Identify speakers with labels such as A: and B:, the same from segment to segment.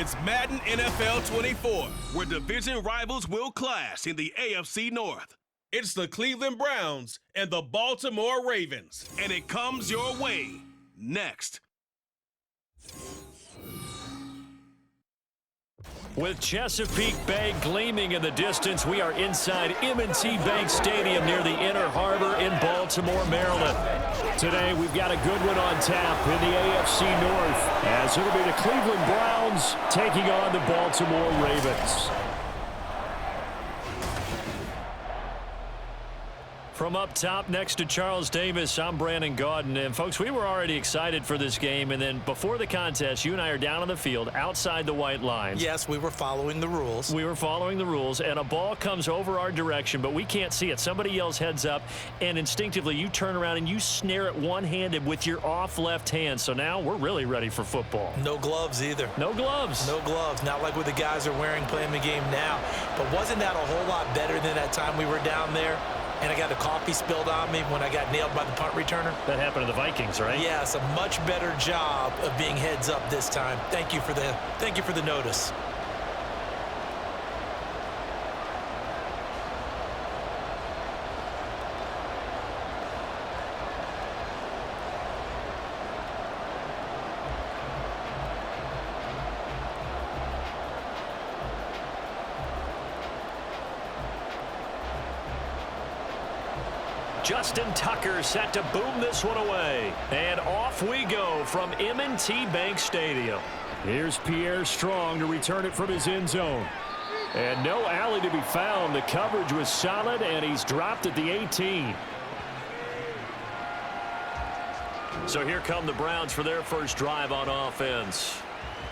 A: It's Madden NFL 24, where division rivals will clash in the AFC North. It's the Cleveland Browns and the Baltimore Ravens, and it comes your way next.
B: With Chesapeake Bay gleaming in the distance, we are inside M&T Bank Stadium near the Inner Harbor in Baltimore, Maryland. Today, we've got a good one on tap in the AFC North, as it'll be the Cleveland Browns taking on the Baltimore Ravens. From up top next to Charles Davis, I'm Brandon Gaudin. And, folks, we were already excited for this game. And then before the contest, you and I are down on the field outside the white line.
C: Yes, we were following the rules.
B: We were following the rules, and a ball comes over our direction, but we can't see it. Somebody yells heads up, and instinctively you turn around and you snare it one-handed with your off left hand. So now we're really ready for football.
C: No gloves either.
B: No gloves.
C: No gloves. Not like what the guys are wearing playing the game now. But wasn't that a whole lot better than that time we were down there? And I got the coffee spilled on me when I got nailed by the punt returner.
B: That happened to the Vikings, right?
C: Yes, a much better job of being heads up this time. Thank you for the notice.
B: Justin Tucker set to boom this one away. And off we go from M&T Bank Stadium. Here's Pierre Strong to return it from his end zone. And no alley to be found. The coverage was solid, and he's dropped at the 18. So here come the Browns for their first drive on offense.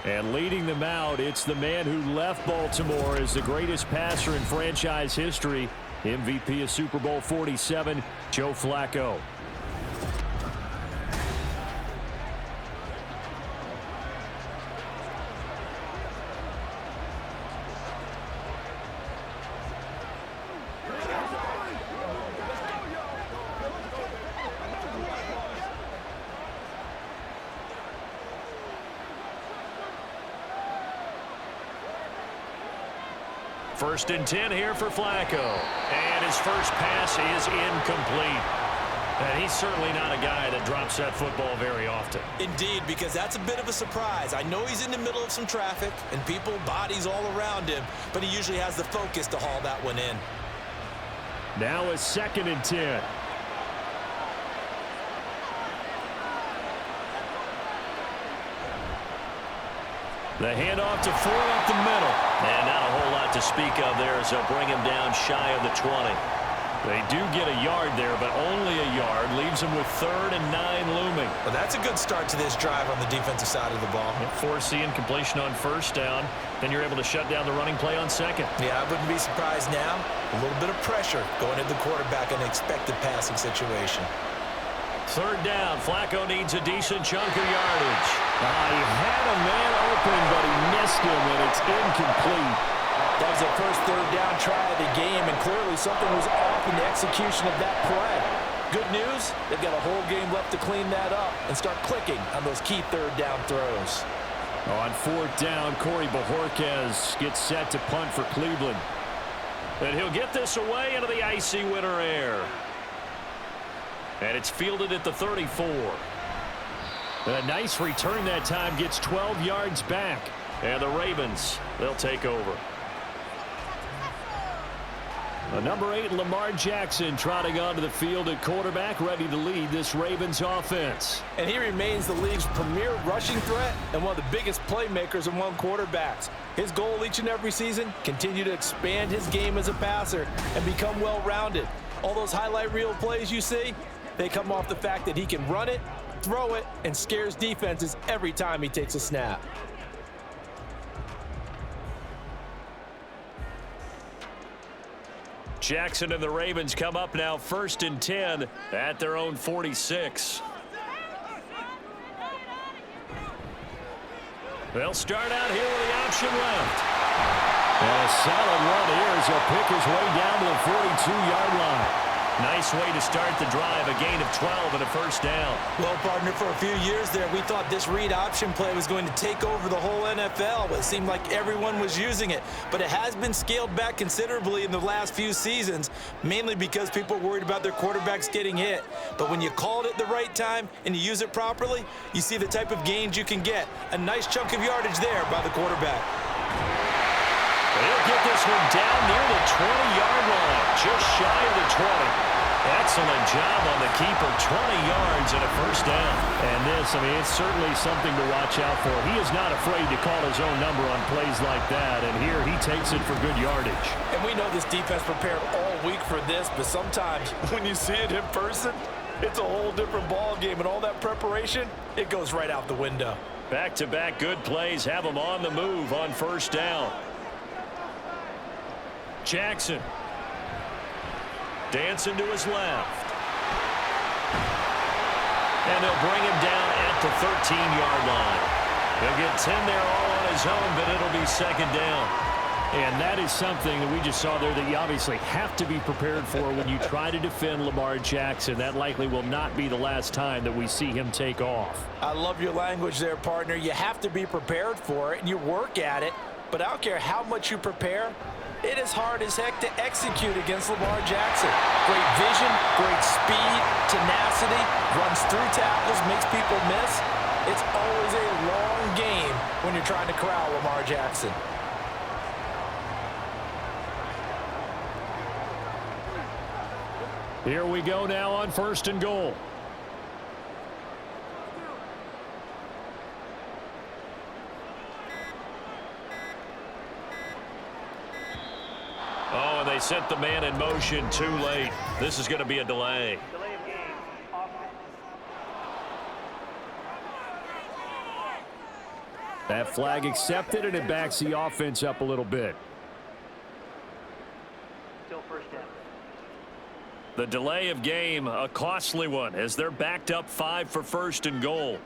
B: And leading them out, it's the man who left Baltimore as the greatest passer in franchise history. MVP of Super Bowl 47, Joe Flacco. First and 10 here for Flacco. And his first pass is incomplete. And he's certainly not a guy that drops that football very often.
C: Indeed, because that's a bit of a surprise. I know he's in the middle of some traffic and people, bodies all around him, but he usually has the focus to haul that one in.
B: Now a second and 10. The handoff to Ford up the middle. And not a whole lot to speak of there as they'll bring him down shy of the 20. They do get a yard there, but only a yard. Leaves them with 3rd and 9 looming.
C: Well, that's a good start to this drive on the defensive side of the ball.
B: Forcing completion on first down. Then you're able to shut down the running play on second.
C: Yeah, I wouldn't be surprised now. A little bit of pressure going at the quarterback in an expected passing situation.
B: 3rd down. Flacco needs a decent chunk of yardage. He had a man open, but he missed him, and it's incomplete.
C: That was their first 3rd down try of the game, and clearly something was off in the execution of that play. Good news, they've got a whole game left to clean that up and start clicking on those key 3rd down throws.
B: On 4th down, Corey Bojorquez gets set to punt for Cleveland. And he'll get this away into the icy winter air. And it's fielded at the 34. A nice return that time, gets 12 yards back. And the Ravens, they'll take over. The number 8, Lamar Jackson, trotting onto the field at quarterback, ready to lead this Ravens offense.
C: And he remains the league's premier rushing threat and one of the biggest playmakers among quarterbacks. His goal each and every season, continue to expand his game as a passer and become well-rounded. All those highlight reel plays you see, they come off the fact that he can run it, throw it, and scares defenses every time he takes a snap.
B: Jackson and the Ravens come up now 1st and 10 at their own 46. They'll start out here with the option left. And a solid run here as he'll pick his way down to the 42-yard line. Nice way to start the drive, a gain of 12 and a first down.
C: Well, partner, for a few years there, we thought this read option play was going to take over the whole NFL. It seemed like everyone was using it, but it has been scaled back considerably in the last few seasons, mainly because people are worried about their quarterbacks getting hit. But when you call it at the right time and you use it properly, you see the type of gains you can get. A nice chunk of yardage there by the quarterback.
B: He'll get this one down near the 20-yard line, just shy of the 20. Excellent job on the keeper, 20 yards and a first down.
D: And this, I mean, it's certainly something to watch out for. He is not afraid to call his own number on plays like that, and here he takes it for good yardage.
C: And we know this defense prepared all week for this, but sometimes when you see it in person, it's a whole different ball game, and all that preparation, it goes right out the window.
B: Back-to-back good plays have him on the move on first down. Jackson. Dancing to his left. And they'll bring him down at the 13-yard line. He'll get 10 there all on his own, but it'll be second down.
D: And that is something that we just saw there that you obviously have to be prepared for when you try to defend Lamar Jackson. That likely will not be the last time that we see him take off.
C: I love your language there, partner. You have to be prepared for it, and you work at it. But I don't care how much you prepare, it is hard as heck to execute against Lamar Jackson. Great vision, great speed, tenacity, runs through tackles, makes people miss. It's always a long game when you're trying to corral Lamar Jackson.
D: Here we go now on first and goal.
B: Oh, and they sent the man in motion too late. This is going to be a delay.
E: Delay of game. Offense.
D: That flag accepted, and it backs the offense up a little bit.
E: Still first down.
B: The delay of game, a costly one, as they're backed up 5 for first and goal.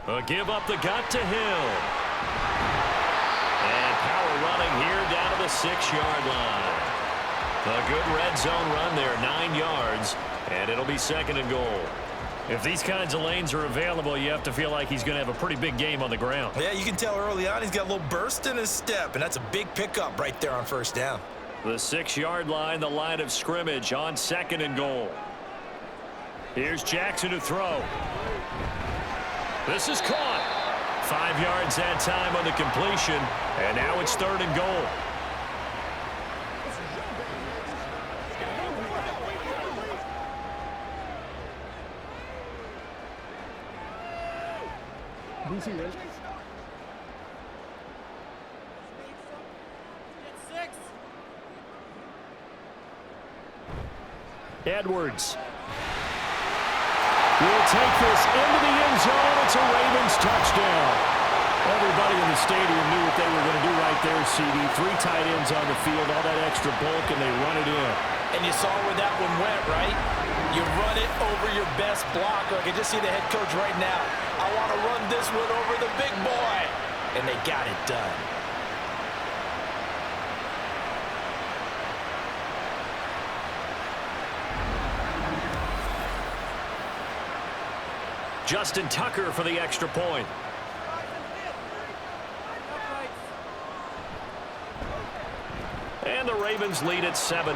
B: A give up the gut to Hill. And Power running here down to the 6-yard line. A good red zone run there, 9 yards, and it'll be second and goal.
D: If these kinds of lanes are available, you have to feel like he's going to have a pretty big game on the ground.
C: Yeah, you can tell early on he's got a little burst in his step, and that's a big pickup right there on first down.
B: The 6-yard line, the line of scrimmage on second and goal. Here's Jackson to throw. This is caught. 5 yards that time on the completion, and now it's third and goal.
D: Edwards will take this into the end zone. It's a Ravens touchdown. Everybody in the stadium knew what they were going to do right there, CD. 3 tight ends on the field, all that extra bulk, and they run it in.
C: And you saw where that one went, right? You run it over your best blocker. I can just see the head coach right now. I want to run this one over the big boy. And they got it done.
B: Justin Tucker for the extra point. And the Ravens lead at 7-0.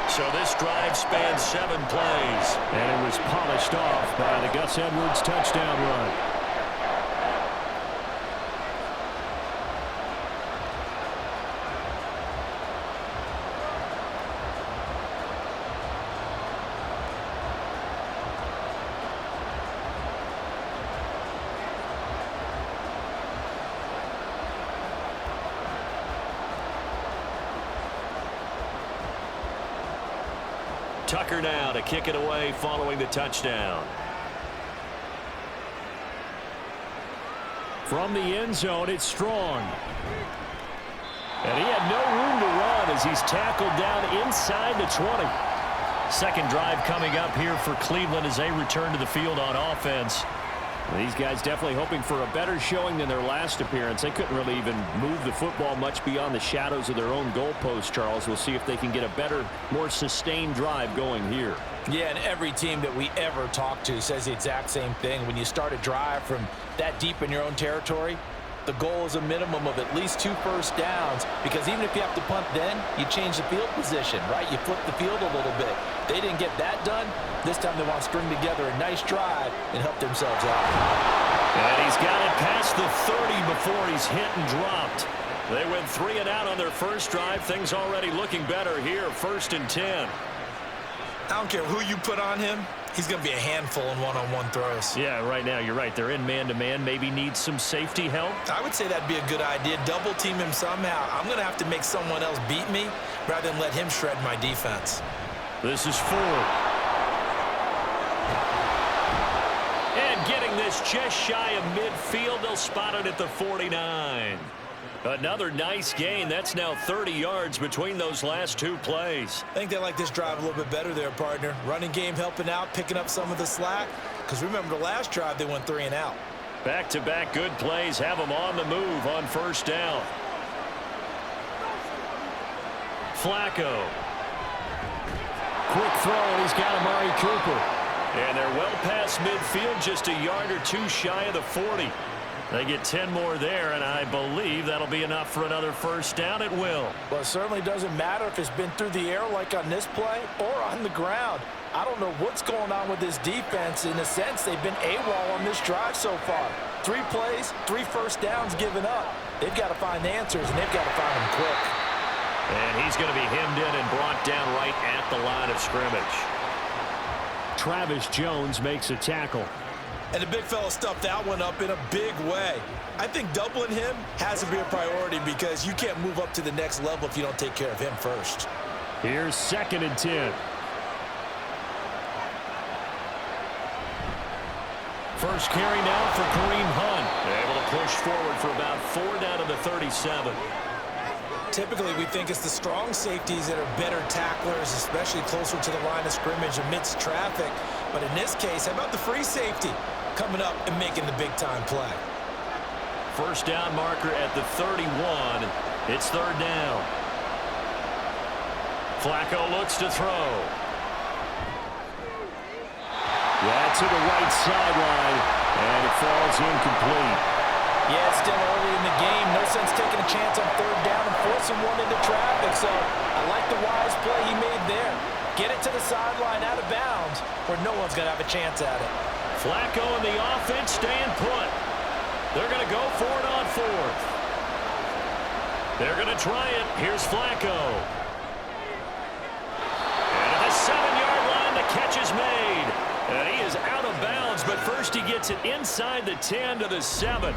B: So this drive spans 7 plays.
D: And it was polished off by the Gus Edwards touchdown run.
B: Tucker now to kick it away following the touchdown.
D: From the end zone, it's Strong. And he had no room to run as he's tackled down inside the 20.
B: Second drive coming up here for Cleveland as they return to the field on offense.
D: These guys definitely hoping for a better showing than their last appearance. They couldn't really even move the football much beyond the shadows of their own goalpost, Charles. We'll see if they can get a better, more sustained drive going here.
C: Yeah, and every team that we ever talk to says the exact same thing. When you start a drive from that deep in your own territory, the goal is a minimum of at least 2 first downs, because even if you have to punt then, you change the field position, right? You flip the field a little bit. They didn't get that done. This time they want to string together a nice drive and help themselves out.
B: And he's got it past the 30 before he's hit and dropped. They went 3 and out on their first drive. Things already looking better here. 1st and 10.
C: I don't care who you put on him. He's going to be a handful in one-on-one throws.
B: Yeah, right now you're right. They're in man-to-man. Maybe needs some safety help.
C: I would say that'd be a good idea. Double team him somehow. I'm going to have to make someone else beat me rather than let him shred my defense.
B: This is Ford. And getting this just shy of midfield. They'll spot it at the 49. Another nice gain. That's now 30 yards between those last 2 plays.
C: I think they like this drive a little bit better there, partner. Running game helping out, picking up some of the slack. Because remember, the last drive, they went 3 and out.
B: Back-to-back good plays have them on the move on 1st down. Flacco.
D: Quick throw, and he's got Amari Cooper.
B: And they're well past midfield, just a yard or 2 shy of the 40. They get 10 more there, and I believe that'll be enough for another 1st down. It will.
C: Well, it certainly doesn't matter if it's been through the air like on this play or on the ground. I don't know what's going on with this defense. In a sense, they've been AWOL on this drive so far. 3 plays, 3 first downs given up. They've got to find answers, and they've got to find them quick.
B: And he's going to be hemmed in and brought down right at the line of scrimmage.
D: Travis Jones makes a tackle.
C: And the big fella stuffed that one up in a big way. I think doubling him has to be a priority, because you can't move up to the next level if you don't take care of him first.
D: Here's 2nd and 10.
B: First carry now for Kareem Hunt. Able to push forward for about 4 down to the 37.
C: Typically, we think it's the strong safeties that are better tacklers, especially closer to the line of scrimmage amidst traffic. But in this case, how about the free safety coming up and making the big-time play?
B: 1st down marker at the 31. It's 3rd down. Flacco looks to throw.
D: Yeah, to the right sideline, and it falls incomplete.
C: Yeah, it's still early in the game. No sense taking a chance on 3rd down and forcing one into traffic. So I like the wise play he made there. Get it to the sideline out of bounds where no one's going to have a chance at it.
B: Flacco and the offense staying put. They're going to go for it on 4th. They're going to try it. Here's Flacco. And at the 7-yard line, the catch is made. And he is out of bounds, but first he gets it inside the 10 to the 7.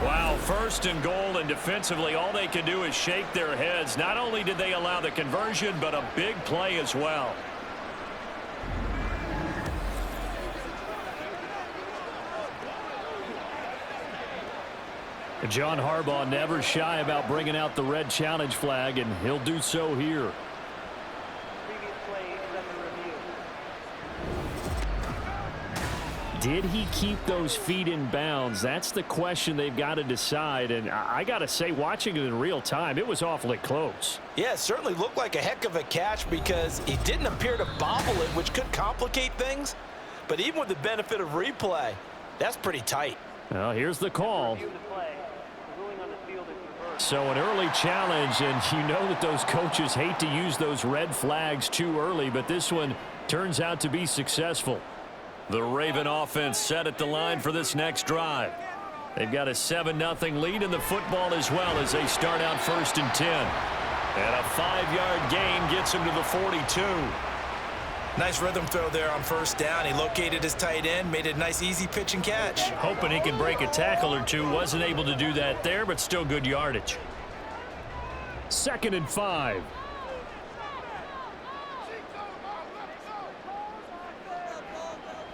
B: Wow, 1st and goal, and defensively all they can do is shake their heads. Not only did they allow the conversion, but a big play as well.
D: John Harbaugh never shy about bringing out the red challenge flag, and he'll do so here.
E: Previous play is under review.
D: Did he keep those feet in bounds? That's the question they've got to decide. And I got to say, watching it in real time, it was awfully close.
C: Yeah, it certainly looked like a heck of a catch, because he didn't appear to bobble it, which could complicate things. But even with the benefit of replay, that's pretty tight.
D: Well, here's the call.
E: Review the play. The ruling on the field is reversed.
D: So an early challenge, and you know that those coaches hate to use those red flags too early, but this one turns out to be successful.
B: The Raven offense set at the line for this next drive. They've got a 7-0 lead in the football as well as they start out 1st and 10. And a 5-yard gain gets him to the 42.
C: Nice rhythm throw there on 1st down. He located his tight end, made a nice easy pitch and catch.
B: Hoping he can break a tackle or two. Wasn't able to do that there, but still good yardage.
D: 2nd and 5.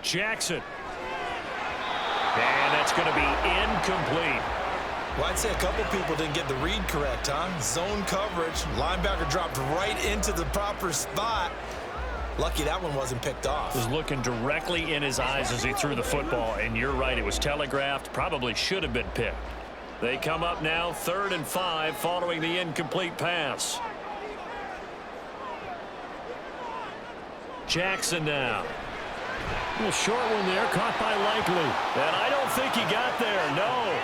B: Jackson. And that's going to be incomplete.
C: Well, I'd say a couple people didn't get the read correct, huh? Zone coverage. Linebacker dropped right into the proper spot. Lucky that one wasn't picked off.
B: Was looking directly in his eyes as he threw the football, and you're right, it was telegraphed, probably should have been picked. They come up now 3rd and 5 following the incomplete pass. Jackson now.
D: A little short one there, caught by Likely.
B: And I don't think he got there, no.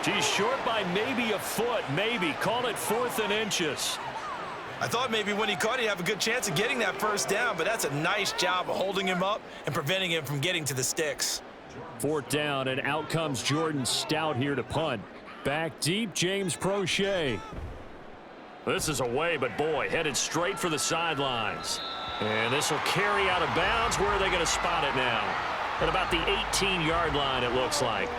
B: He's short by maybe a foot, maybe. Call it 4th and inches.
C: I thought maybe when he caught, he'd have a good chance of getting that first down, but that's a nice job of holding him up and preventing him from getting to the sticks.
D: 4th down, and out comes Jordan Stout here to punt. Back deep, James Prochet.
B: This is away, but boy, headed straight for the sidelines. And this will carry out of bounds. Where are they going to spot it now? At about the 18-yard line, it looks like.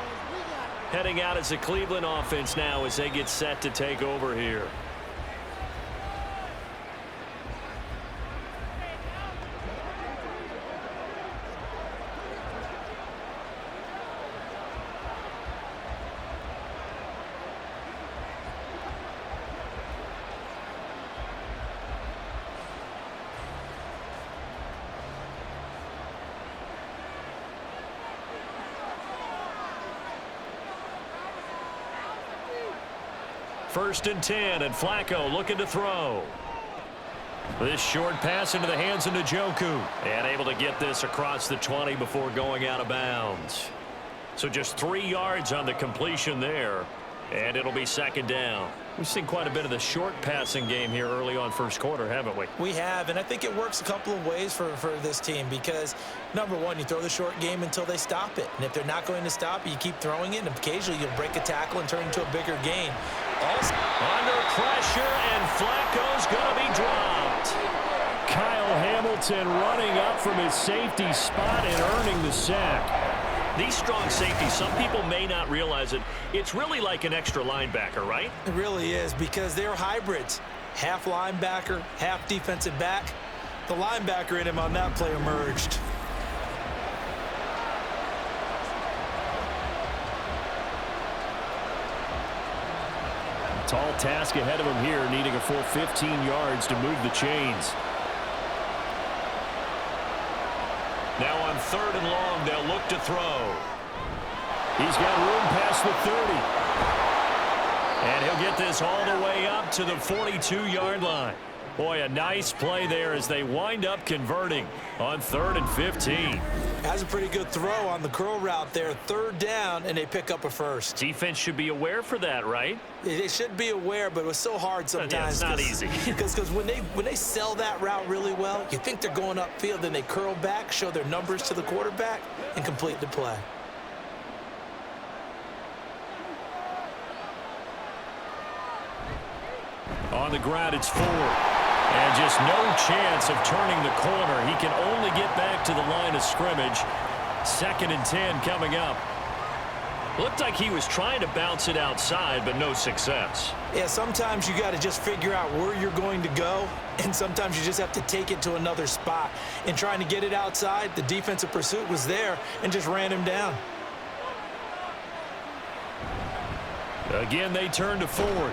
B: Heading out as the Cleveland offense now as they get set to take over here. First and 10, and Flacco looking to throw. This short pass into the hands of Njoku. And able to get this across the 20 before going out of bounds. So just 3 yards on the completion there. And it'll be 2nd down. We've seen quite a bit of the short passing game here early on first quarter, haven't we?
C: We have, and I think it works a couple of ways for this team because, number one, you throw the short game until they stop it. And if they're not going to stop it, you keep throwing it, and occasionally you'll break a tackle and turn it into a bigger gain. Also,
B: under pressure, and Flacco's going to be dropped.
D: Kyle Hamilton running up from his safety spot and earning the sack.
B: These strong safeties, some people may not realize it. It's really like an extra linebacker, right?
C: It really is because they're hybrids. Half linebacker, half defensive back. The linebacker in him on that play emerged.
D: Tall task ahead of him here, needing a full 15 yards to move the chains.
B: Now on 3rd and long, they'll look to throw.
D: He's got room past the 30.
B: And he'll get this all the way up to the 42-yard line. Boy, a nice play there as they wind up converting on 3rd and 15.
C: Has a pretty good throw on the curl route there. 3rd down, and they pick up a first.
B: Defense should be aware for that, right?
C: They should be aware, but it was so hard sometimes.
B: Yeah, it's not easy.
C: Because when they sell that route really well, you think they're going upfield, then they curl back, show their numbers to the quarterback, and complete the play.
B: On the ground, it's 4. And just no chance of turning the corner. He can only get back to the line of scrimmage. 2nd and 10 coming up. Looked like he was trying to bounce it outside, but no success.
C: Yeah, sometimes you got to just figure out where you're going to go, and sometimes you just have to take it to another spot. In trying to get it outside, the defensive pursuit was there and just ran him down.
B: Again, they turn to Ford.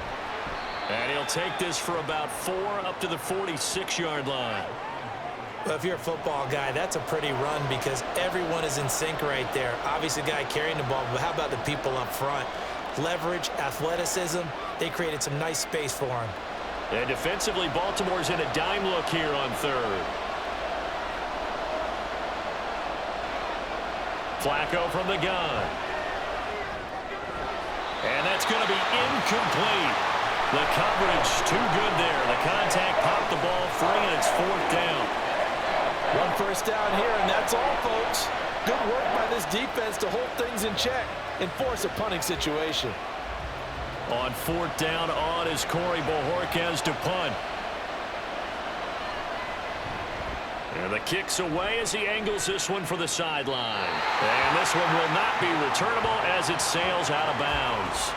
B: And he'll take this for about 4 up to the 46-yard line.
C: Well, if you're a football guy, that's a pretty run because everyone is in sync right there. Obviously, the guy carrying the ball, but how about the people up front? Leverage, athleticism, they created some nice space for him.
B: And defensively, Baltimore's in a dime look here on 3rd. Flacco from the gun. And that's going to be incomplete. The coverage too good there. The contact popped the ball free, and it's 4th down.
C: 1 first down here, and that's all, folks. Good work by this defense to hold things in check and force a punting situation.
B: On 4th down, on is Corey Bojorquez to punt. And the kick's away as he angles this one for the sideline. And this one will not be returnable as it sails out of bounds.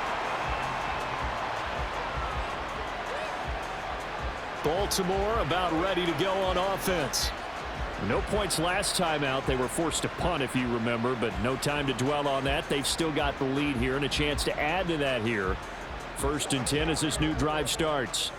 D: Baltimore about ready to go on offense. No points last time out. They were forced to punt, if you remember, but no time to dwell on that. They've still got the lead here and a chance to add to that here. 1st and 10 as this new drive starts.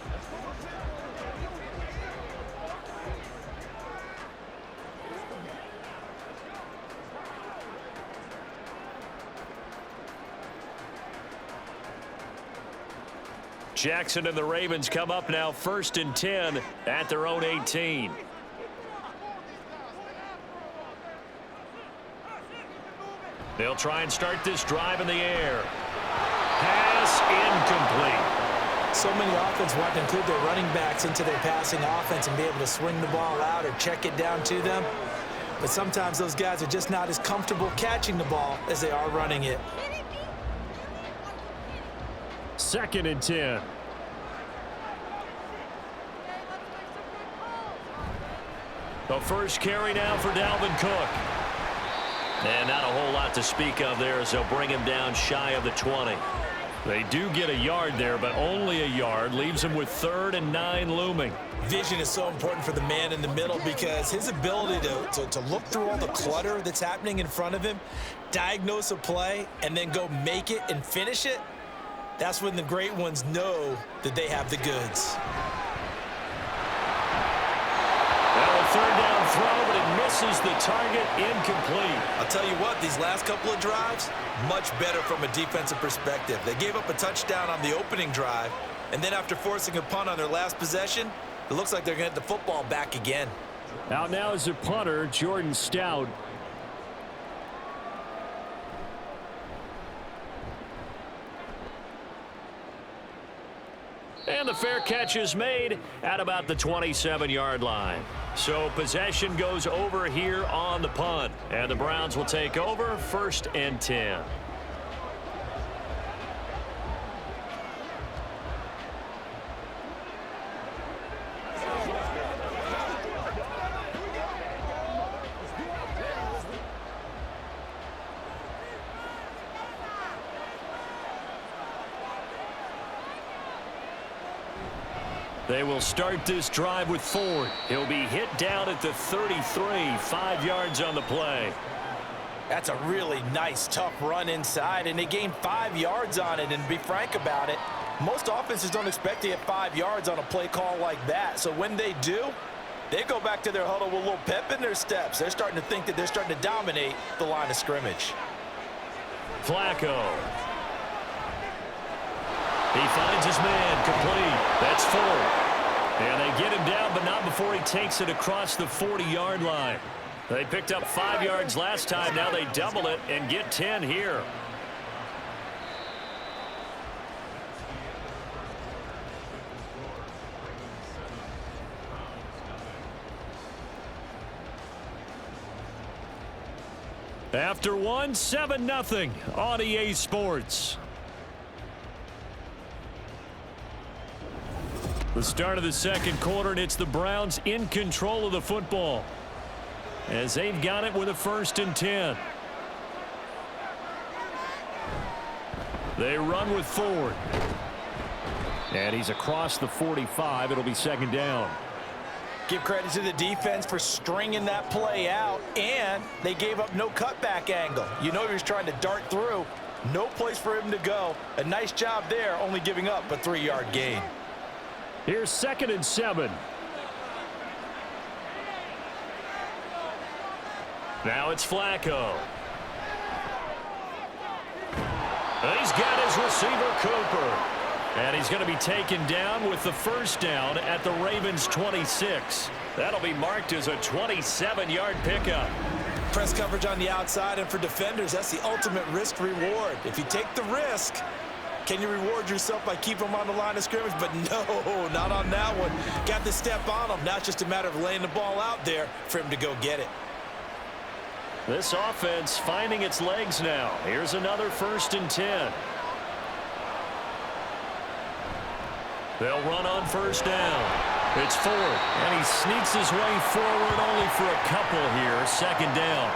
B: Jackson and the Ravens come up now 1st and 10 at their own 18. They'll try and start this drive in the air. Pass incomplete.
C: So many offenses want to include their running backs into their passing offense and be able to swing the ball out or check it down to them. But sometimes those guys are just not as comfortable catching the ball as they are running it.
D: 2nd and 10.
B: The first carry now for Dalvin Cook. And not a whole lot to speak of there as they'll bring him down shy of the 20.
D: They do get a yard there, but only a yard. Leaves them with 3rd and 9 looming.
C: Vision is so important for the man in the middle because his ability to look through all the clutter that's happening in front of him, diagnose a play, and then go make it and finish it, that's when the great ones know that they have the goods.
B: Well, a 3rd down throw, but it misses the target, incomplete.
C: I'll tell you what, these last couple of drives, much better from a defensive perspective. They gave up a touchdown on the opening drive, and then after forcing a punt on their last possession, it looks like they're going to get the football back again.
D: Out now is a punter, Jordan Stout.
B: And the fair catch is made at about the 27-yard line. So possession goes over here on the punt. And the Browns will take over 1st and 10. They will start this drive with Ford. He'll be hit down at the 33, 5 yards on the play.
C: That's a really nice, tough run inside, and they gained 5 yards on it. And to be frank about it, most offenses don't expect to get 5 yards on a play call like that. So when they do, they go back to their huddle with a little pep in their steps. They're starting to think that they're starting to dominate the line of scrimmage.
B: Flacco. He finds his man, complete. That's Ford. And they get him down, but not before he takes it across the 40-yard line. They picked up 5 yards last time. Now they double it and get 10 here. After one, 7-0 on EA Sports. The start of the second quarter, and it's the Browns in control of the football as they've got it with a 1st and 10. They run with Ford.
D: And he's across the 45. It'll be 2nd down.
C: Give credit to the defense for stringing that play out, and they gave up no cutback angle. You know he was trying to dart through. No place for him to go. A nice job there, only giving up a 3-yard gain.
D: Here's 2nd and 7.
B: Now it's Flacco. He's got his receiver, Cooper. And he's going to be taken down with the 1st down at the Ravens' 26. That'll be marked as a 27-yard pickup.
C: Press coverage on the outside, and for defenders, that's the ultimate risk reward. If you take the risk, can you reward yourself by keeping them on the line of scrimmage? But no, not on that one. Got to step on them. Now it's just a matter of laying the ball out there for him to go get it.
B: This offense finding its legs now. Here's another 1st and 10. They'll run on 1st down. It's Ford, and he sneaks his way forward only for a couple here. 2nd down.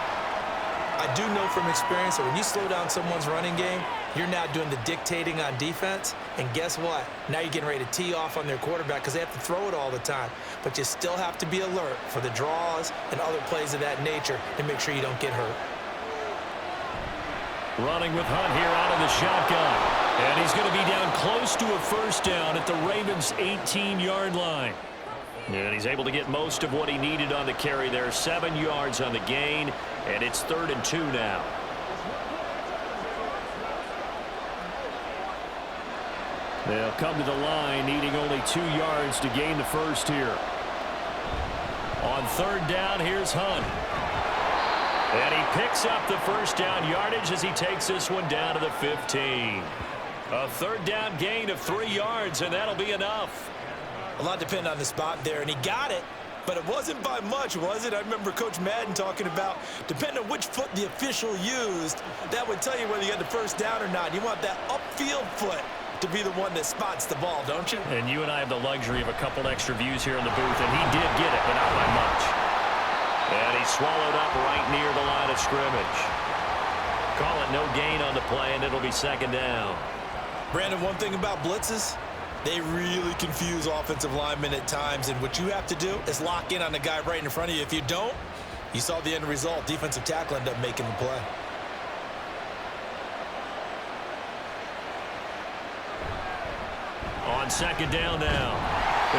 C: I do know from experience that when you slow down someone's running game, you're now doing the dictating on defense. And guess what? Now you're getting ready to tee off on their quarterback because they have to throw it all the time. But you still have to be alert for the draws and other plays of that nature to make sure you don't get hurt.
B: Running with Hunt here out of the shotgun. And he's going to be down close to a 1st down at the Ravens' 18-yard line. And he's able to get most of what he needed on the carry there. 7 yards on the gain, and it's 3rd and 2 now.
D: They'll come to the line, needing only 2 yards to gain the first here. On third down, here's Hunt. And he picks up the first down yardage as he takes this one down to the 15. A third down gain of 3 yards, and that'll be enough.
C: A lot depended on the spot there, and he got it. But it wasn't by much, was it? I remember Coach Madden talking about, depending on which foot the official used, that would tell you whether you got the first down or not. You want that upfield foot to be the one that spots the ball, don't you?
B: And you and I have the luxury of a couple extra views here in the booth, and he did get it, but not by much. And he's swallowed up right near the line of scrimmage. Call it no gain on the play, and it'll be second down.
C: Brandon, one thing about blitzes, they really confuse offensive linemen at times, and what you have to do is lock in on the guy right in front of you. If you don't, you saw the end result. Defensive tackle ended up making the play.
B: On second down now.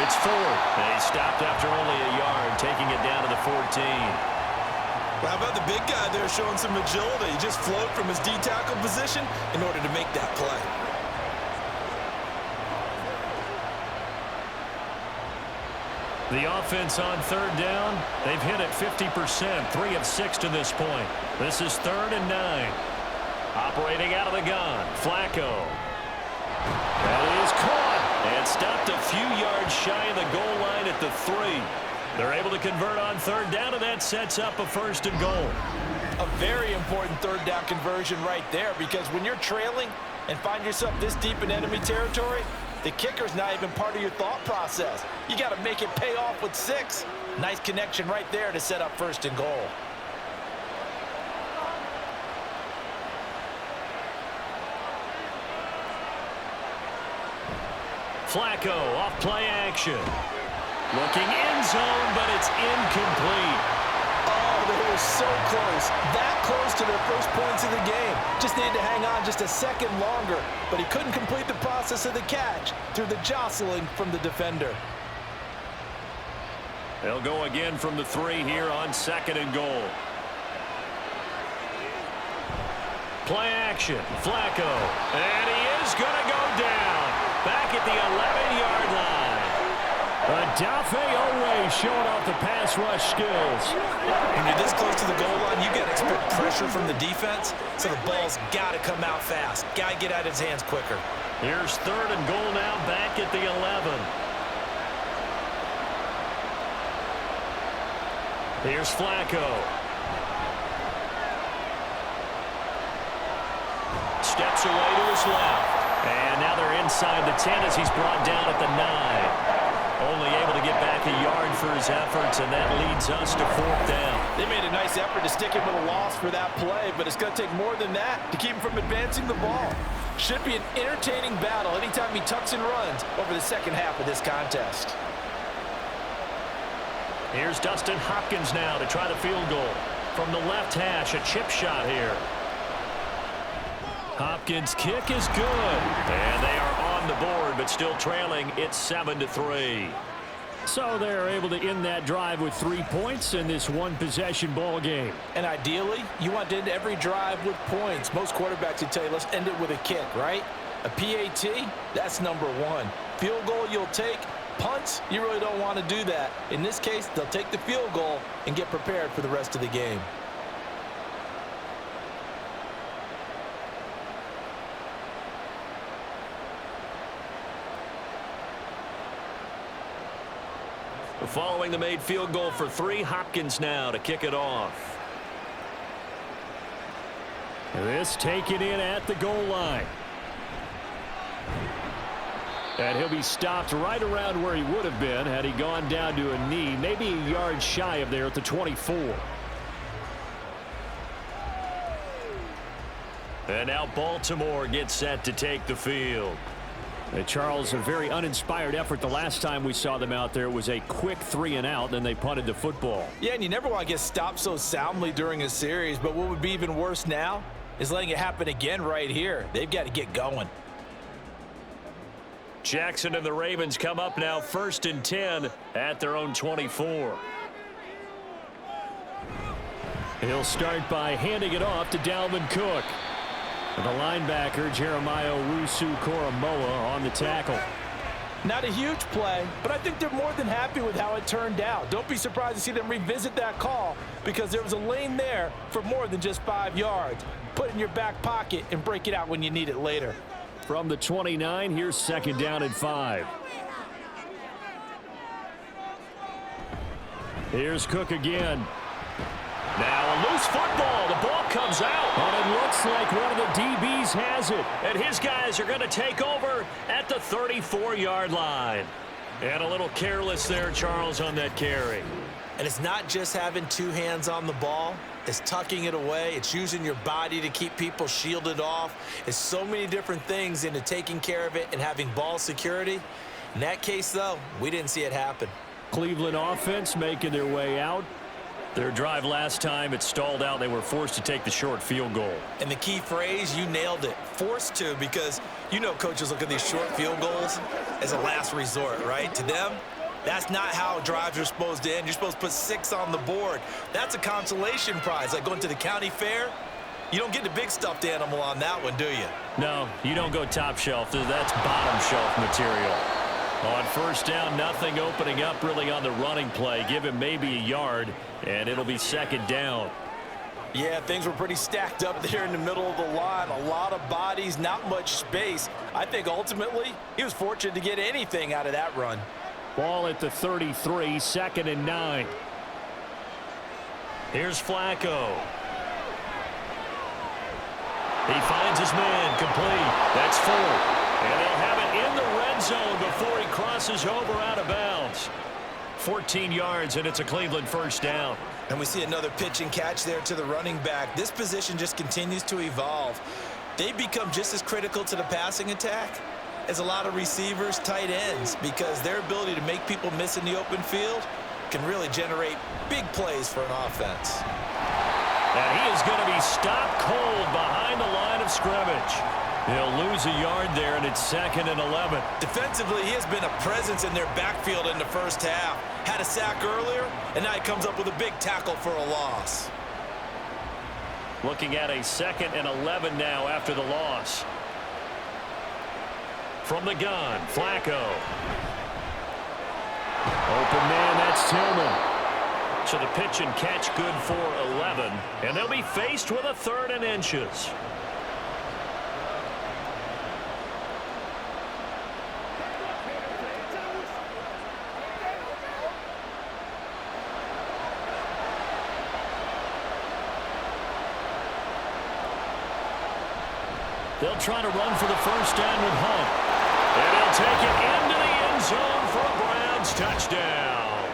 B: It's fourth. And he stopped after only a yard, taking it down to the 14.
C: Well, how about the big guy there showing some agility? He just floated from his D-tackle position in order to make that play.
B: The offense on third down, they've hit it 50%, 3 of 6 to this point. This is 3rd and 9. Operating out of the gun, Flacco. That is caught and stopped a few yards shy of the goal line at the 3. They're able to convert on third down, and that sets up a 1st and goal.
C: A very important third down conversion right there, because when you're trailing and find yourself this deep in enemy territory, the kicker's not even part of your thought process. You got to make it pay off with 6. Nice connection right there to set up 1st and goal.
B: Flacco off play action. Looking end zone, but it's incomplete.
C: Oh, they were so close. That close to their first points of the game. Just needed to hang on just a second longer, but he couldn't complete the process of the catch through the jostling from the defender.
B: They'll go again from the 3 here on 2nd and goal. Play action, Flacco, and he is going to go down back at the 11-yard line.
D: Adafe Owe showing off the pass rush skills.
C: When you're this close to the goal line, you got to expect pressure from the defense, so the ball's got to come out fast. Got to get out of his hands quicker.
B: Here's 3rd and goal now, back at the 11. Here's Flacco. Steps away to his left. And now they're inside the 10 as he's brought down at the 9. Only able to get back a yard for his efforts, and that leads us to 4th down.
C: They made a nice effort to stick him with a loss for that play, but it's going to take more than that to keep him from advancing the ball. Should be an entertaining battle anytime he tucks and runs over the second half of this contest.
B: Here's Dustin Hopkins now to try the field goal. From the left hash, a chip shot here. Hopkins' kick is good. And they are on the board, but still trailing. It's 7-3.
D: So they're able to end that drive with 3 points in this one-possession ball game.
C: And ideally, you want to end every drive with points. Most quarterbacks would tell you, let's end it with a kick, right? A PAT, that's number 1. Field goal you'll take. Punts, you really don't want to do that. In this case, they'll take the field goal and get prepared for the rest of the game.
B: Following the made field goal for 3, Hopkins now to kick it off.
D: This taken in at the goal line. And he'll be stopped right around where he would have been had he gone down to a knee, maybe a yard shy of there at the 24.
B: And now Baltimore gets set to take the field.
D: Charles, a very uninspired effort the last time we saw them out there. It was a quick 3 and out, then they punted the football.
C: Yeah, and you never want to get stopped so soundly during a series, but what would be even worse now is letting it happen again right here. They've got to get going.
B: Jackson and the Ravens come up now 1st and 10 at their own 24.
D: He'll start by handing it off to Dalvin Cook. The linebacker, Jeremiah Owusu-Koramoah, on the tackle.
C: Not a huge play, but I think they're more than happy with how it turned out. Don't be surprised to see them revisit that call because there was a lane there for more than just 5 yards. Put it in your back pocket and break it out when you need it later.
D: From the 29, here's 2nd down and 5. Here's Cook again.
B: Now a loose football. The ball comes out.
D: And it looks like one of the DBs has it.
B: And his guys are going to take over at the 34-yard line. And a little careless there, Charles, on that carry.
C: And it's not just having 2 hands on the ball. It's tucking it away. It's using your body to keep people shielded off. It's so many different things into taking care of it and having ball security. In that case, though, we didn't see it happen.
D: Cleveland offense making their way out.
B: Their drive last time, it stalled out. They were forced to take the short field goal.
C: And the key phrase, you nailed it. Forced to, because you know coaches look at these short field goals as a last resort, right? To them, that's not how drives are supposed to end. You're supposed to put 6 on the board. That's a consolation prize. Like going to the county fair, you don't get the big stuffed animal on that one, do you?
B: No, you don't go top shelf. That's bottom shelf material. On 1st down, nothing opening up really on the running play. Give him maybe a yard, and it'll be 2nd down.
C: Yeah, things were pretty stacked up there in the middle of the line. A lot of bodies, not much space. I think ultimately he was fortunate to get anything out of that run.
D: Ball at the 33, 2nd and 9.
B: Here's Flacco. He finds his man, complete. That's 4. And they'll have it in the red zone before he crosses over out of bounds. 14 yards, and it's a Cleveland 1st down.
C: And we see another pitch and catch there to the running back. This position just continues to evolve. They become just as critical to the passing attack as a lot of receivers, tight ends, because their ability to make people miss in the open field can really generate big plays for an offense.
B: And he is going to be stopped cold behind the line of scrimmage. He'll lose a yard there, and it's 2nd and 11.
C: Defensively, he has been a presence in their backfield in the 1st half. Had a sack earlier, and now he comes up with a big tackle for a loss.
B: Looking at a 2nd and 11 now after the loss. From the gun, Flacco.
D: Open man, that's Tillman.
B: So the pitch and catch good for 11. And they'll be faced with a 3rd and inches. They'll try to run for the 1st down with Hunt. And he'll take it into the end zone for a Browns touchdown.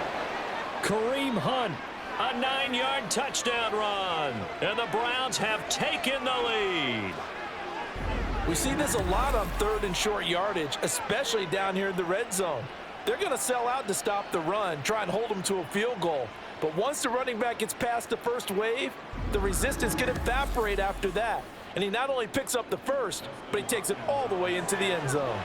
D: Kareem Hunt.
B: A 9-yard touchdown run. And the Browns have taken the lead.
C: We see this a lot on 3rd and short yardage, especially down here in the red zone. They're going to sell out to stop the run, try and hold them to a field goal. But once the running back gets past the first wave, the resistance can evaporate after that. And he not only picks up the 1st, but he takes it all the way into the end zone.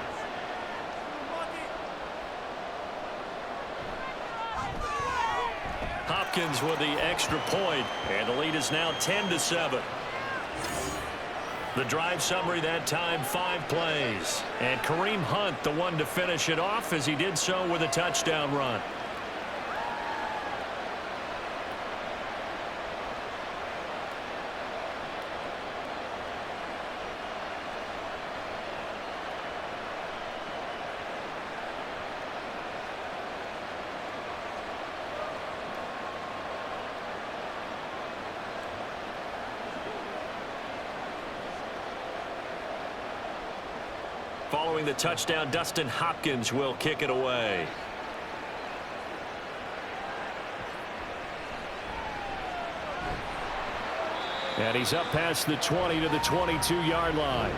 B: Hopkins with the extra point, and the lead is now 10-7. The drive summary that time, 5 plays. And Kareem Hunt, the one to finish it off, as he did so with a touchdown run. Following the touchdown, Dustin Hopkins will kick it away.
D: And he's up past the 20 to the 22-yard line.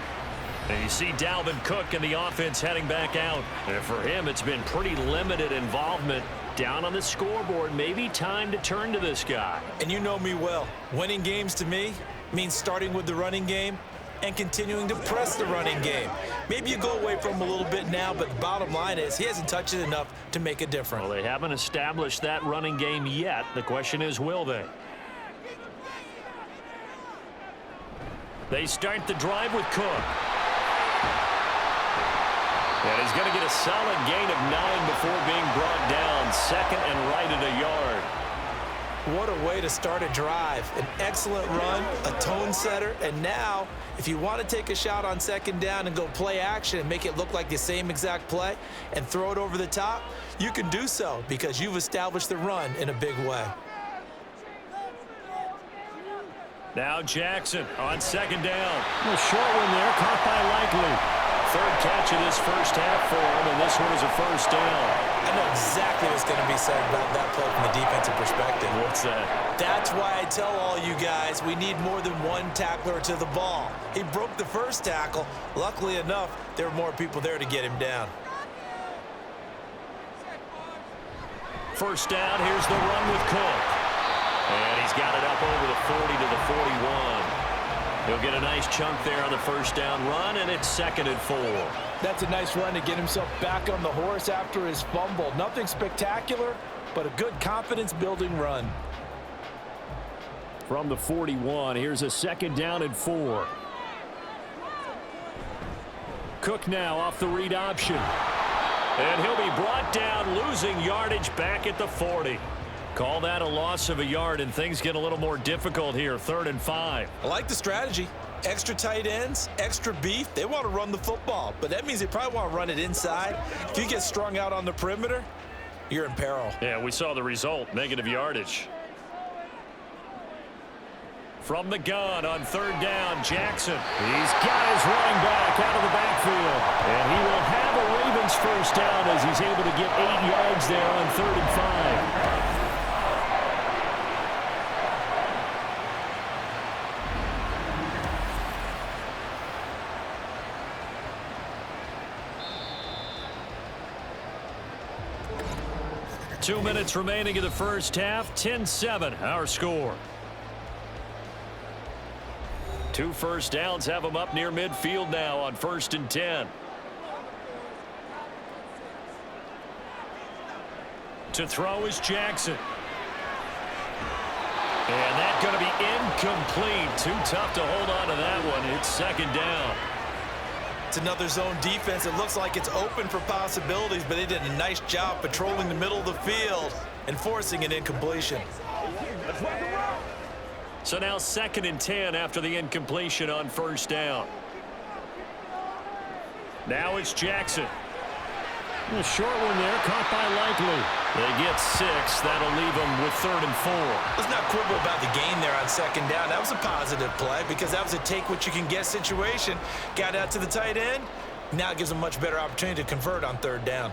B: And you see Dalvin Cook and the offense heading back out. And for him, it's been pretty limited involvement. Down on the scoreboard, maybe time to turn to this guy.
C: And you know me well. Winning games to me means starting with the running game and continuing to press the running game. Maybe you go away from him a little bit now, but the bottom line is he hasn't touched it enough to make a difference.
B: Well, they haven't established that running game yet. The question is, will they? They start the drive with Cook. And he's going to get a solid gain of 9 before being brought down. Second and right at a yard.
C: What a way to start a drive. An excellent run, a tone setter, and now, if you want to take a shot on second down and go play action and make it look like the same exact play and throw it over the top, you can do so because you've established the run in a big way.
B: Now Jackson on second down.
D: A short one there, caught by Likely.
B: Third catch of this first half for him, and this one is a first down.
C: I know exactly what's going to be said about that play from the defensive perspective.
B: What's that?
C: That's why I tell all you guys we need more than one tackler to the ball. He broke the first tackle. Luckily enough, there were more people there to get him down.
B: First down, here's the run with Cook. And he's got it up over the 40 to the 41. He'll get a nice chunk there on the first down run, and it's second and 4.
C: That's a nice run to get himself back on the horse after his fumble. Nothing spectacular, but a good confidence-building run.
D: From the 41, here's a second down and 4. Cook now off the read option.
B: And he'll be brought down, losing yardage back at the 40. Call that a loss of a yard, and things get a little more difficult here. 3rd and 5.
C: I like the strategy. Extra tight ends, extra beef. They want to run the football, but that means they probably want to run it inside. If you get strung out on the perimeter, you're in peril.
B: Yeah, we saw the result, negative yardage. From the gun on 3rd down, Jackson.
D: He's got his running back out of the backfield. And he will have a Ravens first down as he's able to get 8 yards there on 3rd and 5.
B: 2 minutes remaining in the first half. 10-7, our score. 2 first downs have them up near midfield now on 1st and 10. To throw is Jackson. And that's going to be incomplete. Too tough to hold on to that one. It's second down.
C: It's another zone defense. It looks like it's open for possibilities, but they did a nice job patrolling the middle of the field and forcing an incompletion.
B: So now 2nd and 10 after the incompletion on 1st down. Now it's Jackson.
D: A short one there, caught by Likely.
B: They get 6. That'll leave them with 3rd and 4.
C: Let's not quibble about the gain there on second down. That was a positive play because that was a take-what-you-can-get situation. Got out to the tight end. Now it gives them a much better opportunity to convert on 3rd down.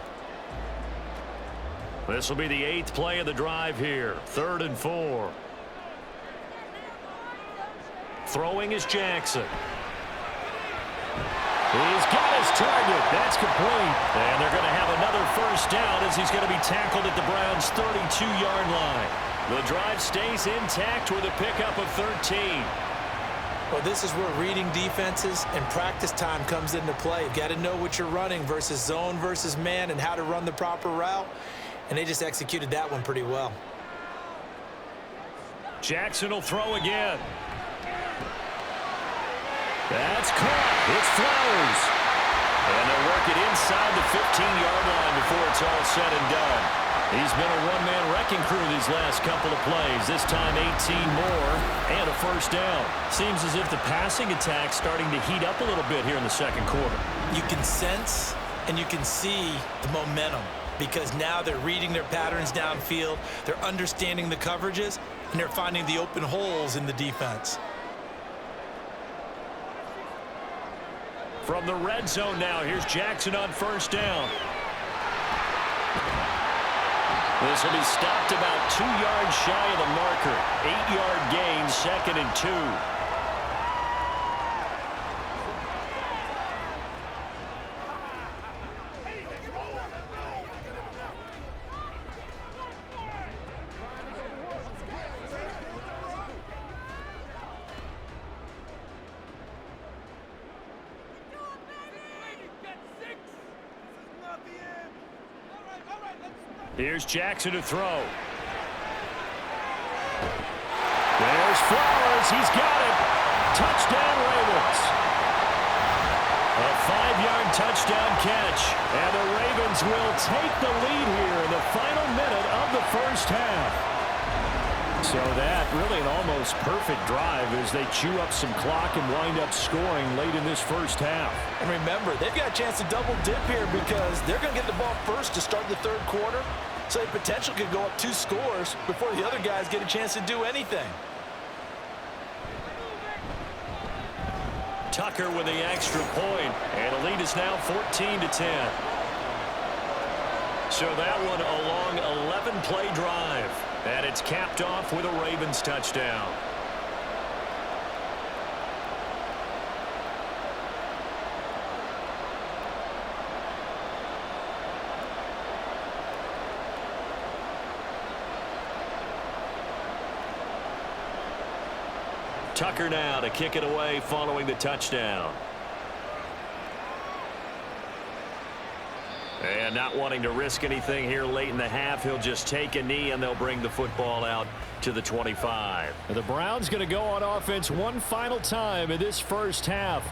B: This will be the 8th play of the drive here. 3rd and 4. Throwing is Jackson.
D: He's got his target. That's complete.
B: And they're going to have another first down as he's going to be tackled at the Browns' 32-yard line. The drive stays intact with a pickup of 13.
C: Well, this is where reading defenses and practice time comes into play. You've got to know what you're running versus zone versus man and how to run the proper route. And they just executed that one pretty well.
B: Jackson will throw again.
D: That's caught. It's Flowers.
B: And they'll work it inside the 15-yard line before it's all said and done. He's been a one-man wrecking crew these last couple of plays. This time 18 more and a first down. Seems as if the passing attack's starting to heat up a little bit here in the second quarter.
C: You can sense and you can see the momentum because now they're reading their patterns downfield, they're understanding the coverages, and they're finding the open holes in the defense.
B: From the red zone now, here's Jackson on first down. This will be stopped about 2 yards shy of the marker. 8-yard gain, 2nd and 2. Here's Jackson to throw.
D: There's Flowers. He's got it. Touchdown, Ravens. A 5-yard touchdown catch. And the Ravens will take the lead here in the final minute of the first half. So that really an almost perfect drive as they chew up some clock and wind up scoring late in this first half.
C: And remember, they've got a chance to double dip here because they're going to get the ball first to start the third quarter. So they potentially could go up 2 scores before the other guys get a chance to do anything.
B: Tucker with the extra point, and the lead is now 14-10. So that one a long 11-play drive, and it's capped off with a Ravens touchdown. Tucker now to kick it away following the touchdown. And not wanting to risk anything here late in the half, he'll just take a knee and they'll bring the football out to the 25.
D: The Browns going to go on offense one final time in this first half.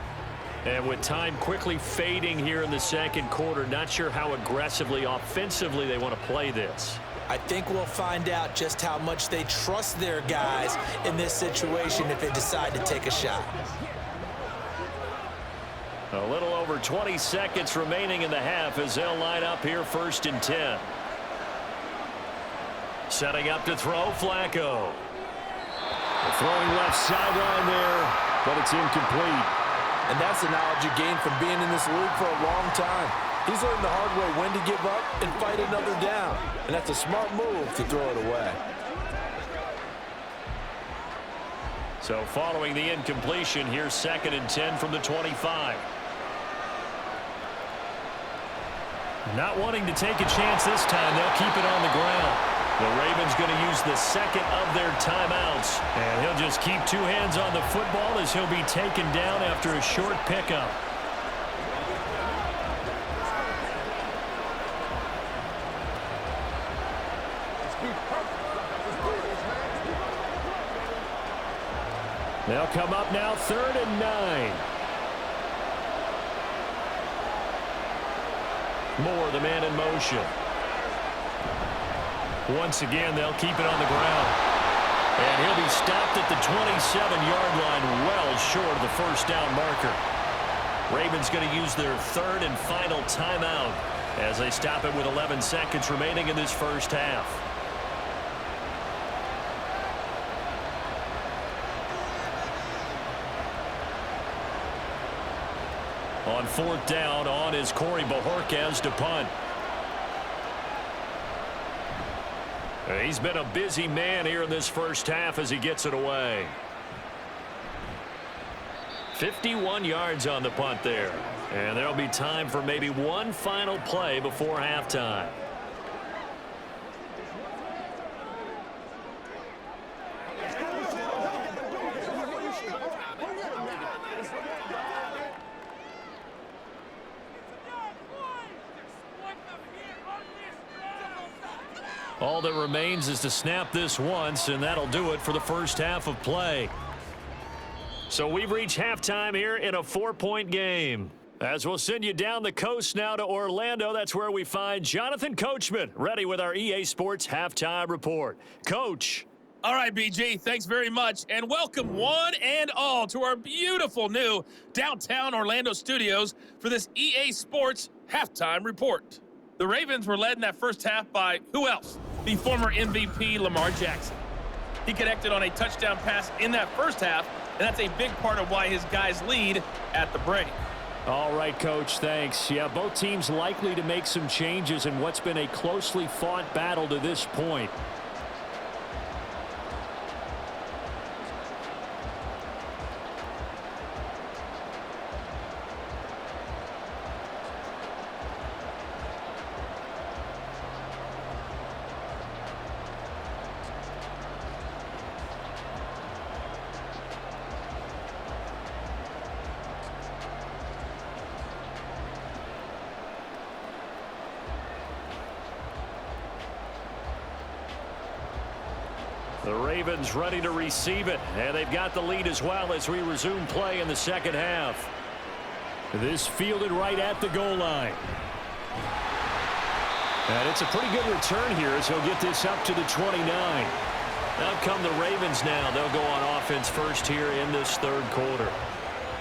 B: And with time quickly fading here in the second quarter, not sure how aggressively, offensively they want to play this.
C: I think we'll find out just how much they trust their guys in this situation if they decide to take a shot.
B: A little over 20 seconds remaining in the half as they'll line up here 1st and 10. Setting up to throw, Flacco.
D: Throwing left sideline there, but it's incomplete.
C: And that's the knowledge you gain from being in this league for a long time. He's learned the hard way when to give up and fight another down. And that's a smart move to throw it away.
B: So following the incompletion, here's 2nd and 10 from the 25.
D: Not wanting to take a chance this time, they'll keep it on the ground.
B: The Ravens going to use the second of their timeouts.
D: And he'll just keep 2 hands on the football as he'll be taken down after a short pickup. They'll come up now 3rd and 9.
B: Moore, the man in motion.
D: Once again, they'll keep it on the ground.
B: And he'll be stopped at the 27-yard line, well short of the first down marker. Ravens going to use their 3rd and final timeout as they stop it with 11 seconds remaining in this first half. On 4th down, on is Corey Bojorquez to punt. He's been a busy man here in this first half as he gets it away. 51 yards on the punt there. And there'll be time for maybe one final play before halftime. All that remains is to snap this once, and that'll do it for the first half of play. So we've reached halftime here in a 4-point game. As we'll send you down the coast now to Orlando, that's where we find Jonathan Coachman, ready with our EA Sports Halftime Report. Coach.
F: All right, BG, thanks very much, and welcome one and all to our beautiful new downtown Orlando studios for this EA Sports Halftime Report. The Ravens were led in that first half by who else? The former MVP Lamar Jackson. He connected on a touchdown pass in that first half, and that's a big part of why his guys lead at the break.
D: All right, Coach, thanks. Yeah, both teams likely to make some changes in what's been a closely fought battle to this point.
B: The Ravens ready to receive it, and they've got the lead as well as we resume play in the second half.
D: This fielded right at the goal line. And it's a pretty good return here as he'll get this up to the 29.
B: Out come the Ravens now. They'll go on offense first here in this third quarter.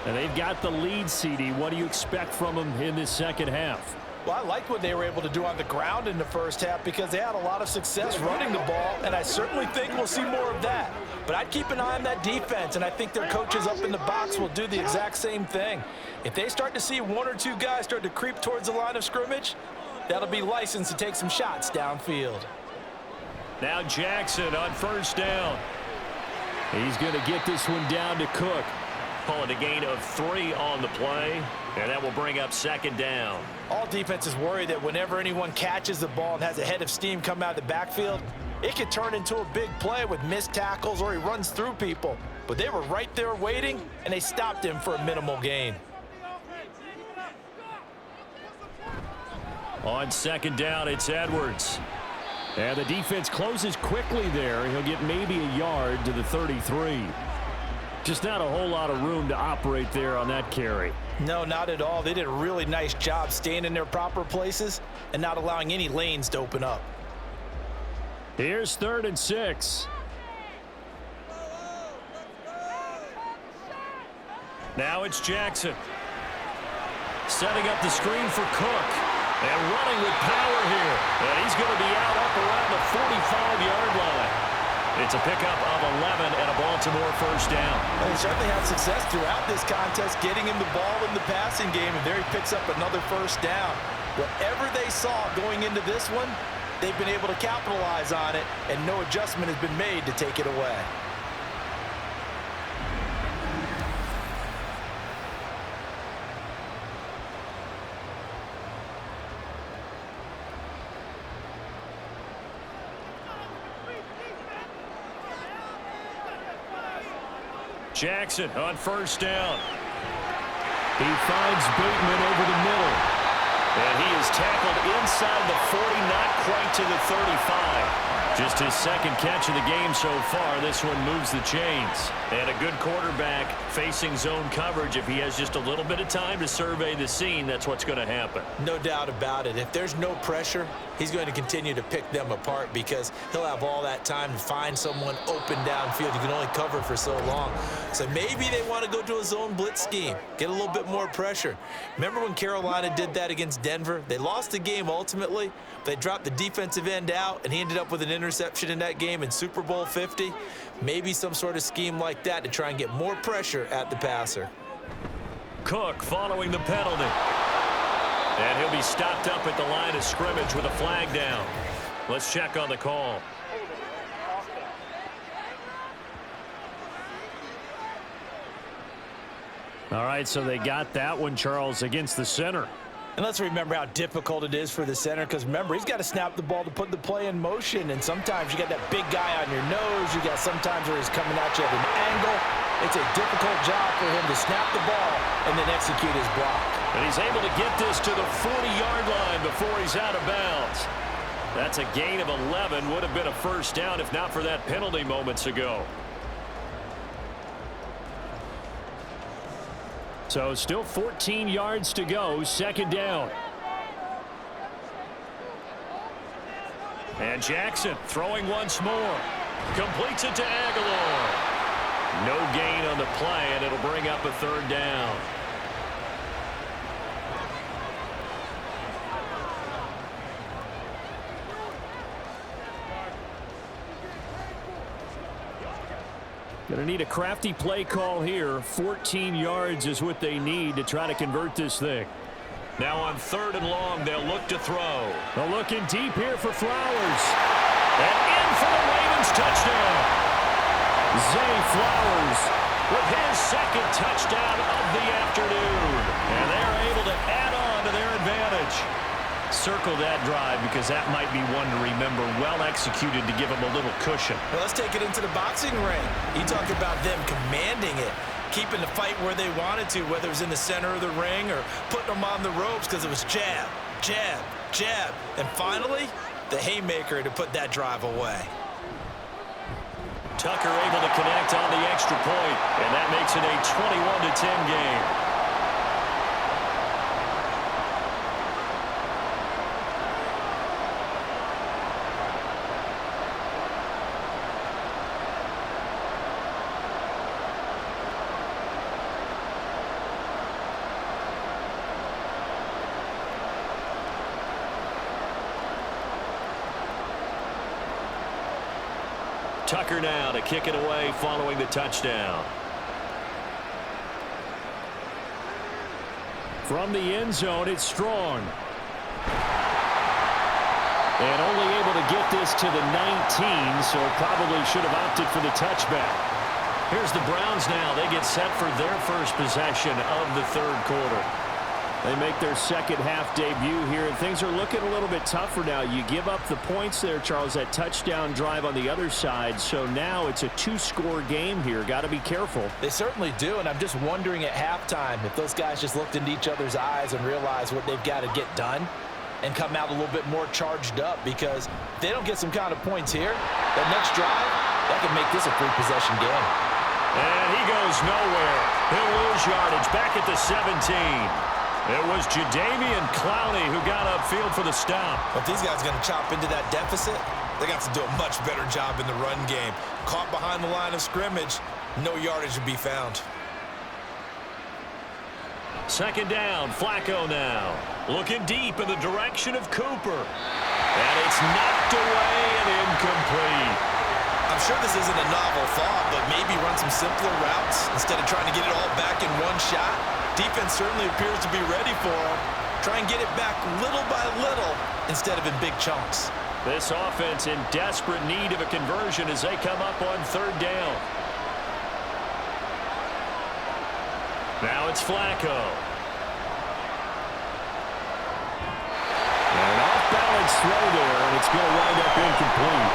D: And they've got the lead, CD. What do you expect from them in this second half?
C: Well, I like what they were able to do on the ground in the first half because they had a lot of success running the ball, and I certainly think we'll see more of that. But I'd keep an eye on that defense, and I think their coaches up in the box will do the exact same thing. If they start to see one or two guys start to creep towards the line of scrimmage, that'll be licensed to take some shots downfield.
B: Now Jackson on first down.
D: He's going to get this one down to Cook.
B: Call it a gain of 3 on the play, and that will bring up second down.
C: All defenses worry that whenever anyone catches the ball and has a head of steam come out of the backfield, it could turn into a big play with missed tackles or he runs through people. But they were right there waiting, and they stopped him for a minimal gain.
B: On second down, it's Edwards.
D: And the defense closes quickly there. He'll get maybe a yard to the 33. Just not a whole lot of room to operate there on that carry.
C: No, not at all. They did a really nice job staying in their proper places and not allowing any lanes to open up.
D: Here's 3rd and 6.
B: Now it's Jackson. Setting up the screen for Cook. And running with power here. And he's going to be out up around the 45-yard line. It's a pickup of 11 and a Baltimore first down.
C: Well, he certainly had success throughout this contest getting him the ball in the passing game, and there he picks up another first down. Whatever they saw going into this one, they've been able to capitalize on it, and no adjustment has been made to take it away.
B: Jackson on first down.
D: He finds Bateman over the middle.
B: And he is tackled inside the 40, not quite to the 35. Just his second catch of the game so far. This one moves the chains. And a good quarterback facing zone coverage. If he has just a little bit of time to survey the scene, that's what's going to happen.
C: No doubt about it. If there's no pressure, he's going to continue to pick them apart because he'll have all that time to find someone open downfield. You can only cover for so long. So maybe they want to go to a zone blitz scheme, get a little bit more pressure. Remember when Carolina did that against Denver? They lost the game ultimately. They dropped the defensive end out, and he ended up with an interception in that game in Super Bowl 50. Maybe some sort of scheme like that to try and get more pressure at the passer.
B: Cook following the penalty. And he'll be stopped up at the line of scrimmage with a flag down. Let's check on the call.
D: All right, so they got that one, Charles, against the center.
C: And let's remember how difficult it is for the center because, remember, he's got to snap the ball to put the play in motion. And sometimes you got that big guy on your nose. You got sometimes where he's coming at you at an angle. It's a difficult job for him to snap the ball and then execute his block.
B: And he's able to get this to the 40-yard line before he's out of bounds. That's a gain of 11. Would have been a first down if not for that penalty moments ago.
D: So still 14 yards to go, second down.
B: And Jackson throwing once more. Completes it to Aguilar. No gain on the play, and it'll bring up a third down.
D: Going to need a crafty play call here. 14 yards is what they need to try to convert this thing.
B: Now on 3rd and long, they'll look to throw.
D: They're looking deep here for Flowers.
B: And in for the Ravens touchdown.
D: Zay Flowers
B: with his second touchdown of the afternoon. And they're able to add on to their advantage. Circle that drive because that might be one to remember. Well executed to give them a little cushion.
C: Well, let's take it into the boxing ring. You talk about them commanding it, keeping the fight where they wanted to, whether it was in the center of the ring or putting them on the ropes because it was jab, jab, jab. And finally, the haymaker to put that drive away.
B: Tucker able to connect on the extra point, and that makes it a 21-10 game. Tucker now to kick it away following the touchdown.
D: From the end zone, it's Strong. And only able to get this to the 19, so probably should have opted for the touchback.
B: Here's the Browns now. They get set for their first possession of the third quarter.
D: They make their second half debut here, and things are looking a little bit tougher now. You give up the points there, Charles, that touchdown drive on the other side, so now it's a two-score game here. Got to be careful.
C: They certainly do, and I'm just wondering at halftime if those guys just looked into each other's eyes and realized what they've got to get done and come out a little bit more charged up, because if they don't get some kind of points here, that next drive, that could make this a three-possession game.
B: And he goes nowhere. He'll lose yardage back at the 17. It was Jadeveon Clowney who got upfield for the stop.
C: If these guys are going to chop into that deficit, they got to do a much better job in the run game. Caught behind the line of scrimmage, no yardage to be found.
B: Second down, Flacco now. Looking deep in the direction of Cooper. And it's knocked away and incomplete.
C: I'm sure this isn't a novel thought, but maybe run some simpler routes instead of trying to get it all back in one shot. Defense certainly appears to be ready for him. Try and get it back little by little instead of in big chunks.
B: This offense in desperate need of a conversion as they come up on third down. Now it's Flacco.
D: And an off-balance throw there, and it's going to wind up incomplete.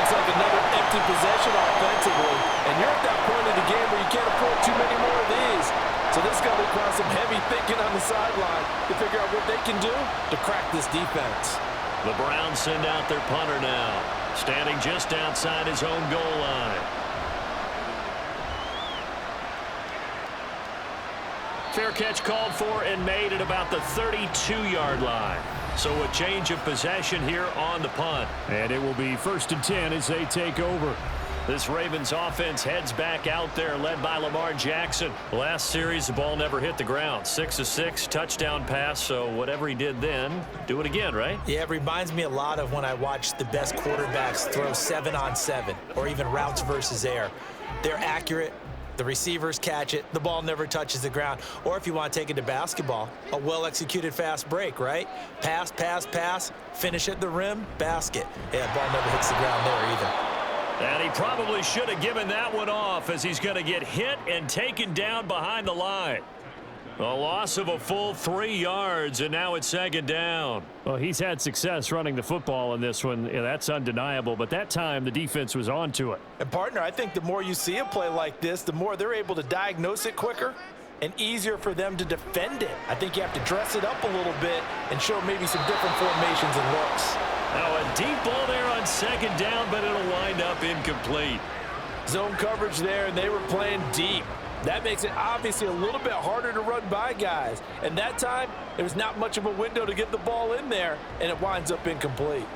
C: Looks like another empty possession offensively. And you're at that point in the game where you can't afford too many more of these. So this is going to require some heavy thinking on the sideline to figure out what they can do to crack this defense.
B: The Browns send out their punter now, standing just outside his own goal line. Fair catch called for and made at about the 32-yard line. So a change of possession here on the punt.
D: And it will be 1st and 10 as they take over.
B: This Ravens offense heads back out there, led by Lamar Jackson. Last series, the ball never hit the ground. 6 of 6, touchdown pass, so whatever he did then, do it again, right?
C: Yeah, it reminds me a lot of when I watch the best quarterbacks throw 7-on-7 or even routes versus air. They're accurate. The receivers catch it. The ball never touches the ground. Or if you want to take it to basketball, a well-executed fast break, right? Pass, pass, pass, finish at the rim, basket. Yeah, ball never hits the ground there either.
B: And he probably should have given that one off as he's going to get hit and taken down behind the line. A loss of a full 3 yards, and now it's second down.
D: Well, he's had success running the football in this one. Yeah, that's undeniable, but that time the defense was on to it.
C: And, partner, I think the more you see a play like this, the more they're able to diagnose it quicker and easier for them to defend it. I think you have to dress it up a little bit and show maybe some different formations and looks.
B: Now a deep ball there on second down, but it'll wind up incomplete.
C: Zone coverage there, and they were playing deep. That makes it obviously a little bit harder to run by guys. And that time, there was not much of a window to get the ball in there, and it winds up incomplete.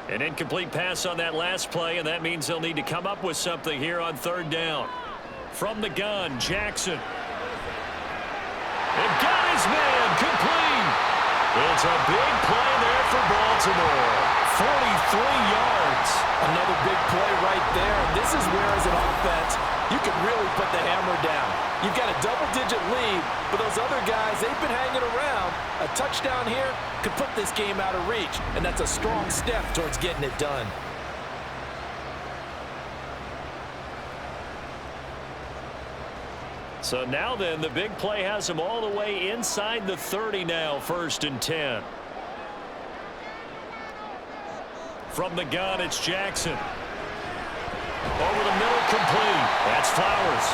B: An incomplete pass on that last play, and that means they'll need to come up with something here on third down. From the gun, Jackson. And got his man complete. It's a big play there for Baltimore. 43 yards.
C: Another big play right there. And this is where, as an offense, you can really put the hammer down. You've got a double-digit lead, but those other guys, they've been hanging around. A touchdown here could put this game out of reach, and that's a strong step towards getting it done.
B: So now then, the big play has them all the way inside the 30 now, 1st and 10. From the gun, it's Jackson. Over the middle, complete. That's Flowers.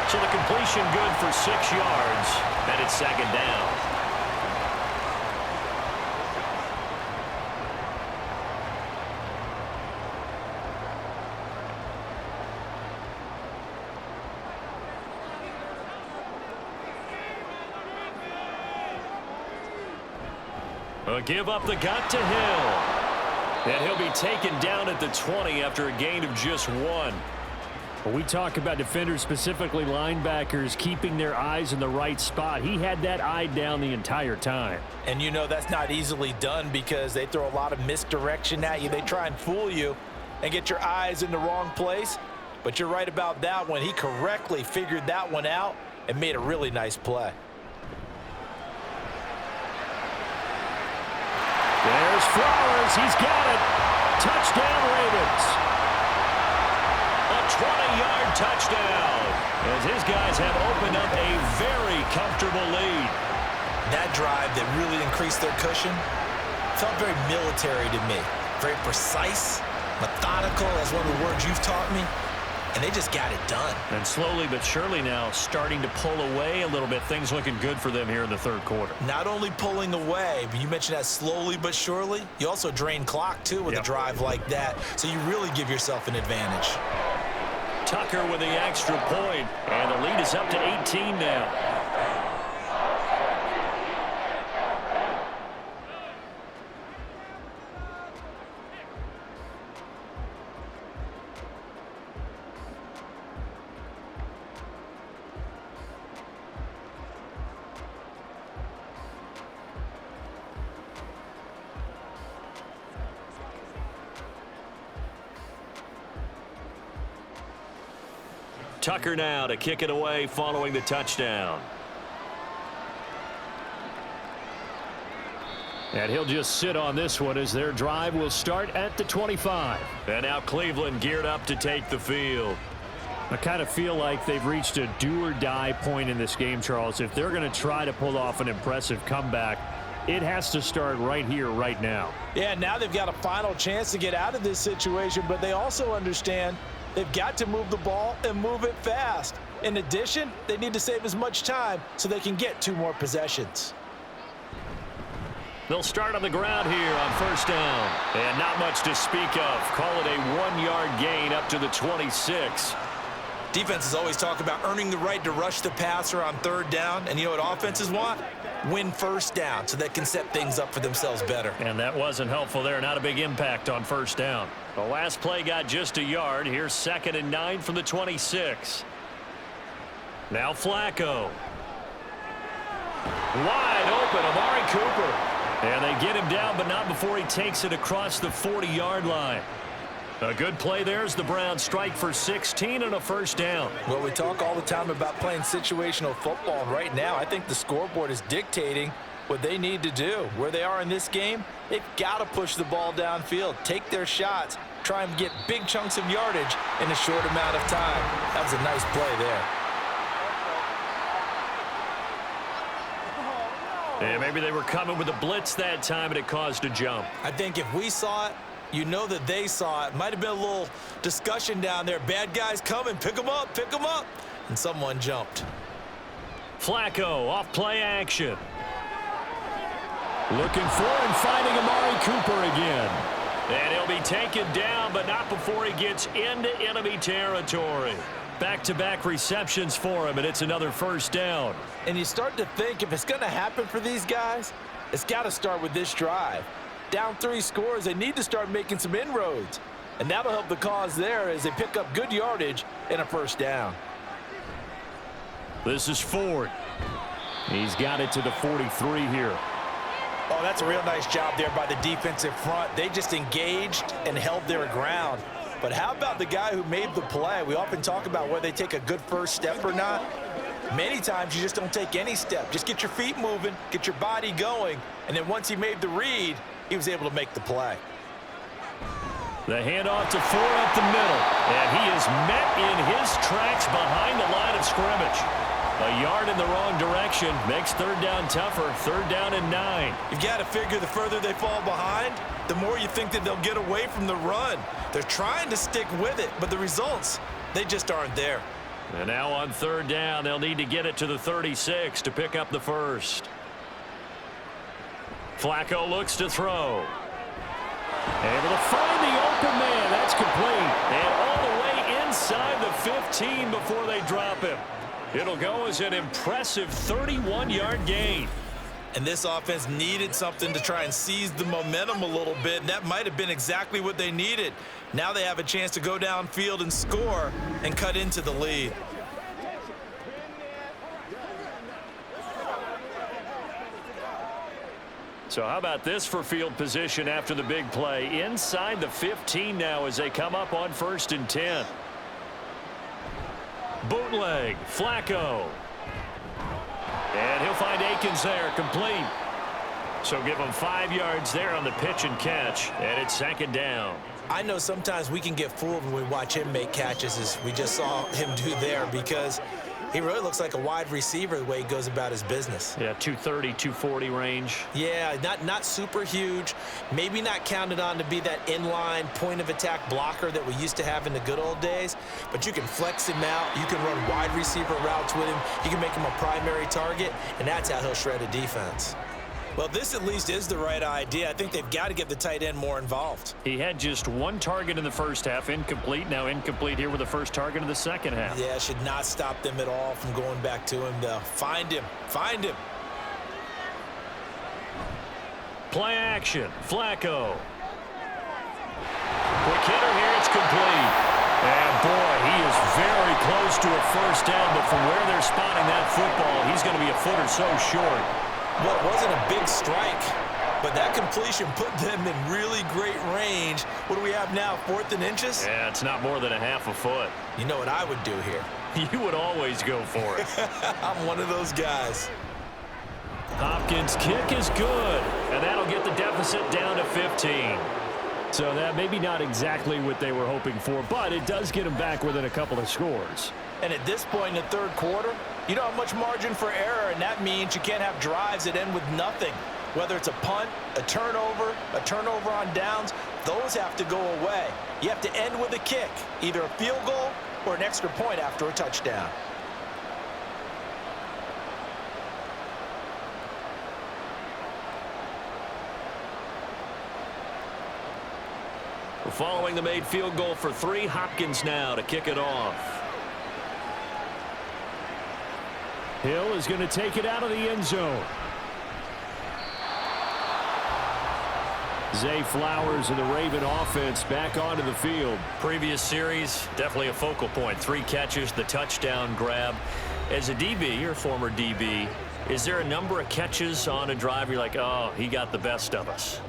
B: So the completion good for 6 yards, and it's second down. A give up the gut to Hill. And he'll be taken down at the 20 after a gain of just 1.
D: When we talk about defenders, specifically linebackers, keeping their eyes in the right spot, he had that eye down the entire time.
C: And you know that's not easily done because they throw a lot of misdirection at you. They try and fool you and get your eyes in the wrong place. But you're right about that one. He correctly figured that one out and made a really nice play.
D: There's Flowers. He's got it. Touchdown, Ravens.
B: A 20-yard touchdown as his guys have opened up a very comfortable lead.
C: That drive that really increased their cushion felt very military to me. Very precise, methodical, that's one of the words you've taught me. And they just got it done.
B: And slowly but surely now starting to pull away a little bit. Things looking good for them here in the third quarter.
C: Not only pulling away, but you mentioned that slowly but surely. You also drain clock, too, with a drive like that. So you really give yourself an advantage.
B: Tucker with the extra point. And the lead is up to 18 now. Tucker now to kick it away following the touchdown.
D: And he'll just sit on this one as their drive will start at the 25.
B: And now Cleveland geared up to take the field.
D: I kind of feel like they've reached a do-or-die point in this game, Charles. If they're going to try to pull off an impressive comeback, it has to start right here, right now.
C: Yeah, now they've got a final chance to get out of this situation, but they also understand they've got to move the ball and move it fast. In addition, they need to save as much time so they can get 2 more possessions.
B: They'll start on the ground here on first down. And not much to speak of. Call it a 1-yard gain up to the 26.
C: Defenses always talk about earning the right to rush the passer on third down. And you know what offenses want? Win first down so they can set things up for themselves better.
B: And that wasn't helpful there. Not a big impact on first down. The last play got just a yard. Here's 2nd and 9 from the 26. Now Flacco. Wide open, Amari Cooper. And they get him down, but not before he takes it across the 40-yard line. A good play there as the Browns strike for 16 and a first down.
C: Well, we talk all the time about playing situational football, and right now I think the scoreboard is dictating what they need to do. Where they are in this game, they've got to push the ball downfield, take their shots, try and get big chunks of yardage in a short amount of time. That was a nice play there.
B: And maybe they were coming with a blitz that time and it caused a jump.
C: I think if we saw it, you know that they saw it. Might have been a little discussion down there. Bad guys coming, pick them up, pick them up. And someone jumped.
B: Flacco off play action.
D: Looking for and finding Amari Cooper again.
B: And he'll be taken down, but not before he gets into enemy territory. Back-to-back receptions for him, and it's another first down.
C: And you start to think if it's going to happen for these guys, it's got to start with this drive. Down 3 scores, they need to start making some inroads. And that'll help the cause there as they pick up good yardage and a first down.
B: This is Ford.
D: He's got it to the 43 here.
C: Oh, that's a real nice job there by the defensive front. They just engaged and held their ground. But how about the guy who made the play? We often talk about whether they take a good first step or not. Many times you just don't take any step. Just get your feet moving, get your body going, and then once he made the read, he was able to make the play.
B: The handoff to Ford up the middle, and he is met in his tracks behind the line of scrimmage. A yard in the wrong direction makes third down tougher. 3rd down and 9.
C: You've got to figure the further they fall behind, the more you think that they'll get away from the run. They're trying to stick with it, but the results, they just aren't there.
B: And now on 3rd down, they'll need to get it to the 36 to pick up the first. Flacco looks to throw.
D: Able to find the open man. That's complete.
B: And all the way inside the 15 before they drop him. It'll go as an impressive 31-yard gain.
C: And this offense needed something to try and seize the momentum a little bit. And that might have been exactly what they needed. Now they have a chance to go downfield and score and cut into the lead.
B: So how about this for field position after the big play? Inside the 15 now as they come up on 1st and 10. Bootleg, Flacco. And he'll find Akins there, complete. So give him 5 yards there on the pitch and catch, and it's 2nd down.
C: I know sometimes we can get fooled when we watch him make catches, as we just saw him do there, because he really looks like a wide receiver the way he goes about his business.
B: Yeah, 230, 240 range.
C: Yeah, not super huge. Maybe not counted on to be that inline point-of-attack blocker that we used to have in the good old days, but you can flex him out. You can run wide receiver routes with him. You can make him a primary target, and that's how he'll shred a defense. Well, this at least is the right idea. I think they've got to get the tight end more involved.
B: He had just 1 target in the first half, incomplete. Now incomplete here with the first target in the second half.
C: Yeah, should not stop them at all from going back to him, though. Find him. Find him.
B: Play action. Flacco. Quick hitter here. It's complete. And, boy, he is very close to a first down, but from where they're spotting that football, he's going to be a foot or so short.
C: Well, it wasn't a big strike, but that completion put them in really great range. What do we have now, 4th and inches?
B: Yeah, it's not more than a half a foot.
C: You know what I would do here?
B: You would always go for it.
C: I'm one of those guys.
B: Hopkins' kick is good, and that'll get the deficit down to 15.
D: So that maybe not exactly what they were hoping for, but it does get them back within a couple of scores.
C: And at this point in the 3rd quarter, you don't have much margin for error, and that means you can't have drives that end with nothing. Whether it's a punt, a turnover on downs, those have to go away. You have to end with a kick, either a field goal or an extra point after a touchdown.
B: We're following the made field goal for 3. Hopkins now to kick it off.
D: Hill is going to take it out of the end zone. Zay Flowers and the Raven offense back onto the field.
B: Previous series, definitely a focal point. 3 catches, the touchdown grab. As a DB, you're a former DB, is there a number of catches on a drive you're like, oh, he got the best of us?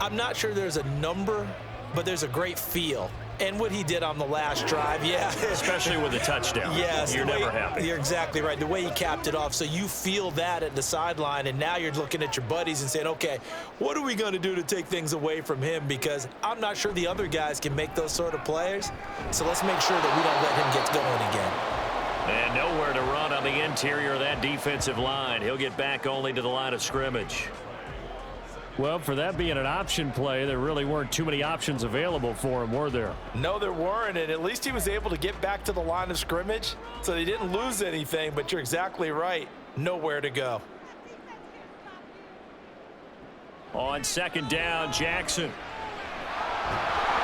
C: I'm not sure there's a number, but there's a great feel. And what he did on the last drive, yeah.
B: Especially with a touchdown.
C: Yes.
B: You're never happy.
C: You're exactly right. The way he capped it off, so you feel that at the sideline, and now you're looking at your buddies and saying, okay, what are we going to do to take things away from him? Because I'm not sure the other guys can make those sort of players. So let's make sure that we don't let him get going again.
B: And nowhere to run on the interior of that defensive line. He'll get back only to the line of scrimmage.
D: Well, for that being an option play, there really weren't too many options available for him, were there?
C: No, there weren't, and at least he was able to get back to the line of scrimmage, so they didn't lose anything, but you're exactly right. Nowhere to go.
B: On 2nd down, Jackson.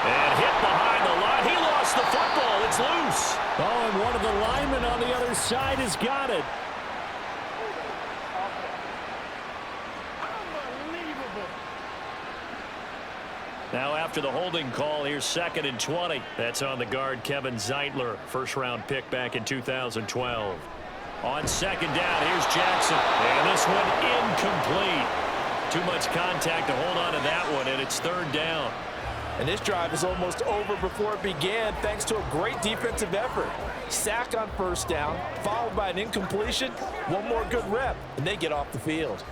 B: And hit behind the line. He lost the football. It's loose.
D: Oh, and one of the linemen on the other side has got it.
B: Now after the holding call, here's 2nd and 20. That's on the guard, Kevin Zeitler, first-round pick back in 2012. On 2nd down, here's Jackson. And this one incomplete. Too much contact to hold on to that one, and it's 3rd down.
C: And this drive is almost over before it began thanks to a great defensive effort. Sack on 1st down, followed by an incompletion, one more good rep, and they get off the field.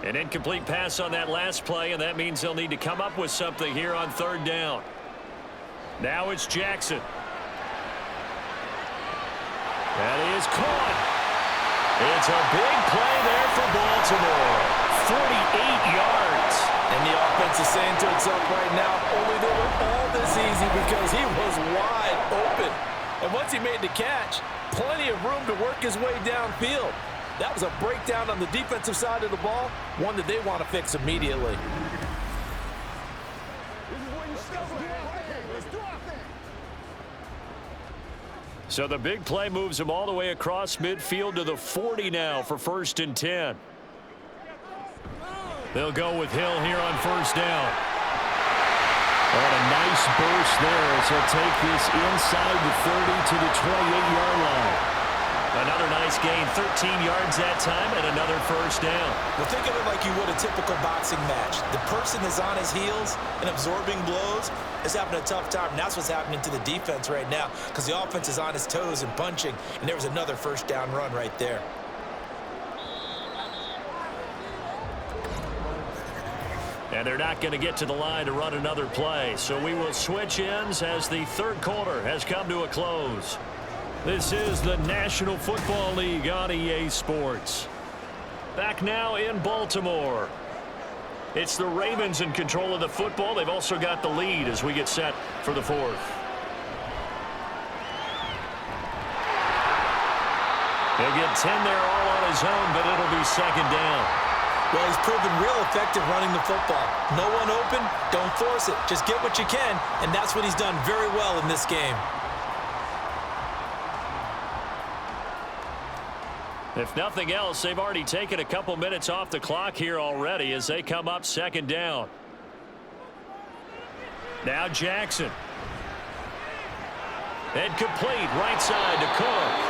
B: An incomplete pass on that last play, and that means they'll need to come up with something here on 3rd down. Now it's Jackson.
D: That is caught.
B: It's a big play there for Baltimore. 48 yards.
C: And the offense is saying to itself right now, only they were all this easy because he was wide open. And once he made the catch, plenty of room to work his way downfield. That was a breakdown on the defensive side of the ball, one that they want to fix immediately.
B: So the big play moves him all the way across midfield to the 40 now for 1st and 10.
D: They'll go with Hill here on first down. And a nice burst there as he'll take this inside the 30 to the 28-yard line.
B: Another nice gain, 13 yards that time, and another first down.
C: Well, think of it like you would a typical boxing match. The person is on his heels and absorbing blows is having a tough time. And that's what's happening to the defense right now because the offense is on his toes and punching, and there was another first down run right there.
B: And they're not going to get to the line to run another play. So we will switch ends as the third quarter has come to a close. This is the National Football League on EA Sports. Back now in Baltimore. It's the Ravens in control of the football. They've also got the lead as we get set for the fourth. He'll get 10 there all on his own, but it'll be second down.
C: Well, he's proven real effective running the football. No one open, don't force it. Just get what you can, and that's what he's done very well in this game.
B: If nothing else, they've already taken a couple minutes off the clock here already as they come up second down. Now Jackson. And complete right side to Cook.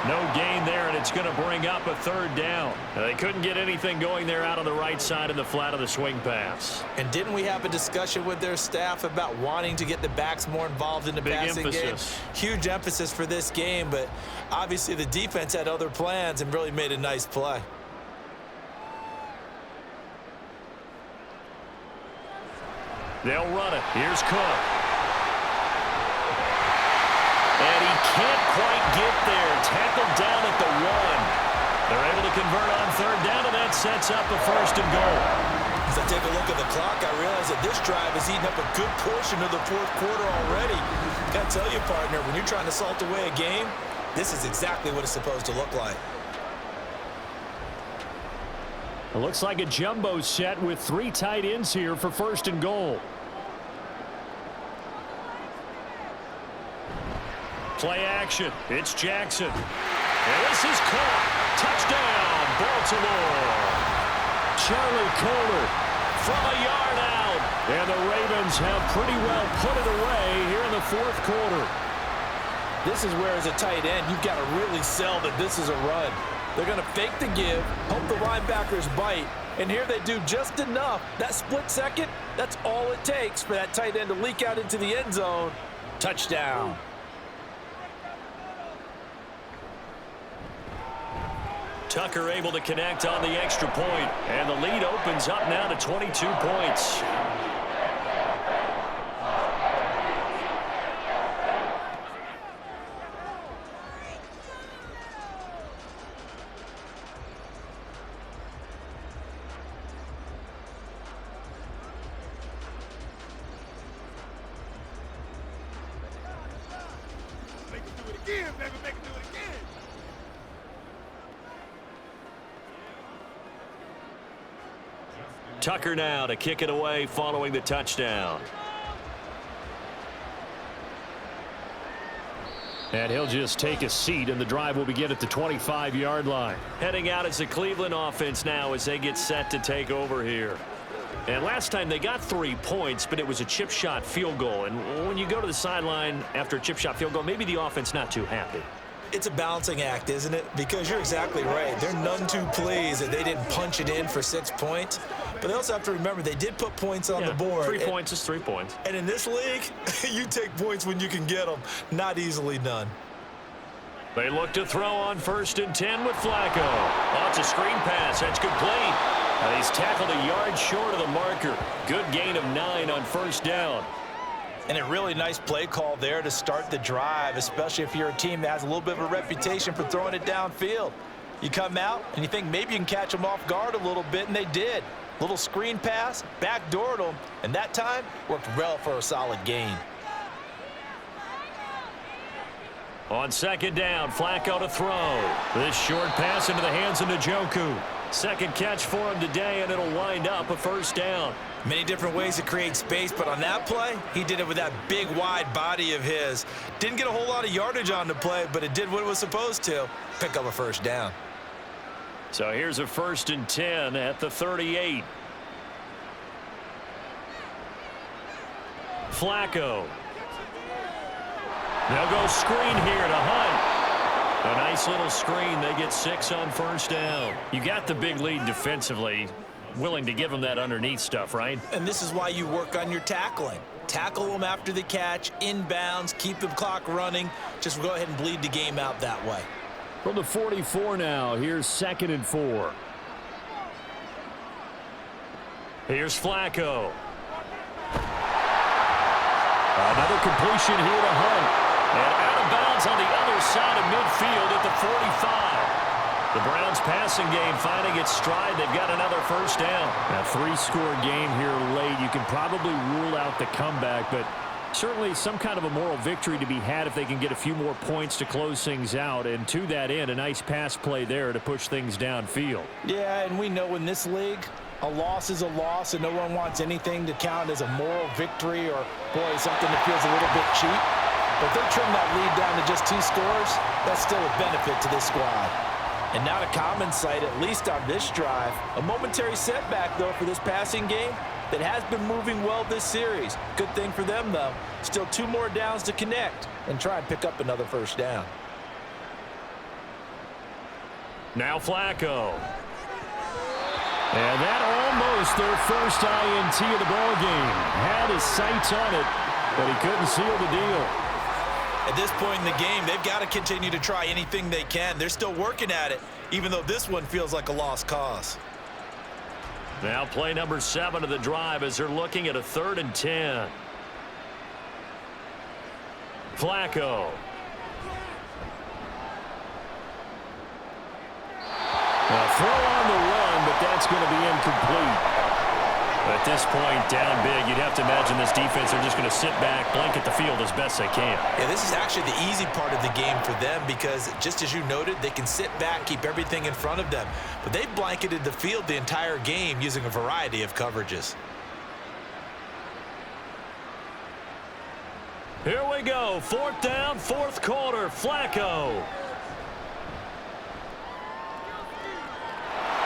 B: No gain there, and it's going to bring up a third down. They couldn't get anything going there out on the right side in the flat of the swing pass.
C: And didn't we have a discussion with their staff about wanting to get the backs more involved in the passing game? Huge emphasis for this game, but obviously the defense had other plans and really made a nice play.
B: They'll run it. Here's Cook. And he can't quite get there. Tackled down at the 1. They're able to convert on third down, and that sets up a first and goal.
C: As I take a look at the clock, I realize that this drive has eaten up a good portion of the fourth quarter already. Got to tell you, partner, when you're trying to salt away a game, this is exactly what it's supposed to look like.
D: It looks like a jumbo set with 3 tight ends here for first and goal.
B: Play action. It's Jackson. And this is caught. Touchdown, Baltimore.
D: Charlie Kohler
B: From a yard out.
D: And the Ravens have pretty well put it away here in the fourth quarter.
C: This is where, as a tight end, you've got to really sell that this is a run. They're going to fake the give, hope the linebackers bite, and here they do just enough. That split second, that's all it takes for that tight end to leak out into the end zone. Touchdown.
B: Tucker able to connect on the extra point, and the lead opens up now to 22 points.
A: Make it do it again, baby. Make it do it again.
B: Tucker now to kick it away following the touchdown.
D: And he'll just take a seat, and the drive will begin at the 25-yard line.
B: Heading out as the Cleveland offense now as they get set to take over here. And last time they got 3 points, but it was a chip shot field goal. And when you go to the sideline after a chip shot field goal, maybe the offense not too happy.
C: It's a balancing act, isn't it? Because you're exactly right. They're none too pleased that they didn't punch it in for 6 points. But they also have to remember they did put points on the board.
B: 3 points is 3 points.
C: And in this league, you take points when you can get them. Not easily done.
B: They look to throw on 1st and 10 with Flacco. Oh, it's a screen pass. That's complete. And he's tackled a yard short of the marker. Good gain of 9 on 1st down.
C: And a really nice play call there to start the drive, especially if you're a team that has a little bit of a reputation for throwing it downfield. You come out and you think maybe you can catch them off guard a little bit, and they did. Little screen pass, backdoored them, and that time worked well for a solid gain.
B: On 2nd down, Flacco to throw. This short pass into the hands of Njoku. Second catch for him today, and it'll wind up a 1st down.
C: Many different ways to create space, but on that play, he did it with that big, wide body of his. Didn't get a whole lot of yardage on the play, but it did what it was supposed to. Pick up a 1st down.
B: So here's a 1st and 10 at the 38. Flacco. They'll go screen here to Hunt. A nice little screen. They get 6 on first down. You got the big lead defensively. Willing to give them that underneath stuff, right?
C: And this is why you work on your tackling. Tackle them after the catch, inbounds, keep the clock running. Just go ahead and bleed the game out that way.
D: From the 44 now, here's 2nd and 4.
B: Here's Flacco.
D: Another completion here to Hunt.
B: And out of bounds on the other side of midfield at the 45. The Browns passing game finding its stride. They've got another first down.
D: A 3-score game here late. You can probably rule out the comeback, but certainly some kind of a moral victory to be had if they can get a few more points to close things out. And to that end, a nice pass play there to push things downfield.
C: Yeah, and we know in this league, a loss is a loss, and no one wants anything to count as a moral victory or, boy, something that feels a little bit cheap. But if they trim that lead down to just 2 scores, that's still a benefit to this squad. And not a common sight, at least on this drive. A momentary setback, though, for this passing game that has been moving well this series. Good thing for them, though. Still 2 more downs to connect and try and pick up another first down.
B: Now Flacco.
D: And that almost their first INT of the ball game. Had his sights on it, but he couldn't seal the deal.
C: At this point in the game, they've got to continue to try anything they can. They're still working at it, even though this one feels like a lost cause.
B: Now play number 7 of the drive as they're looking at a 3rd and 10. Flacco.
D: A throw on the run, but that's going to be incomplete.
B: At this point, down big, you'd have to imagine this defense are just going to sit back, blanket the field as best they can.
C: Yeah, this is actually the easy part of the game for them because, just as you noted, they can sit back, keep everything in front of them. But they've blanketed the field the entire game using a variety of coverages.
B: Here we go. 4th down, 4th quarter. Flacco.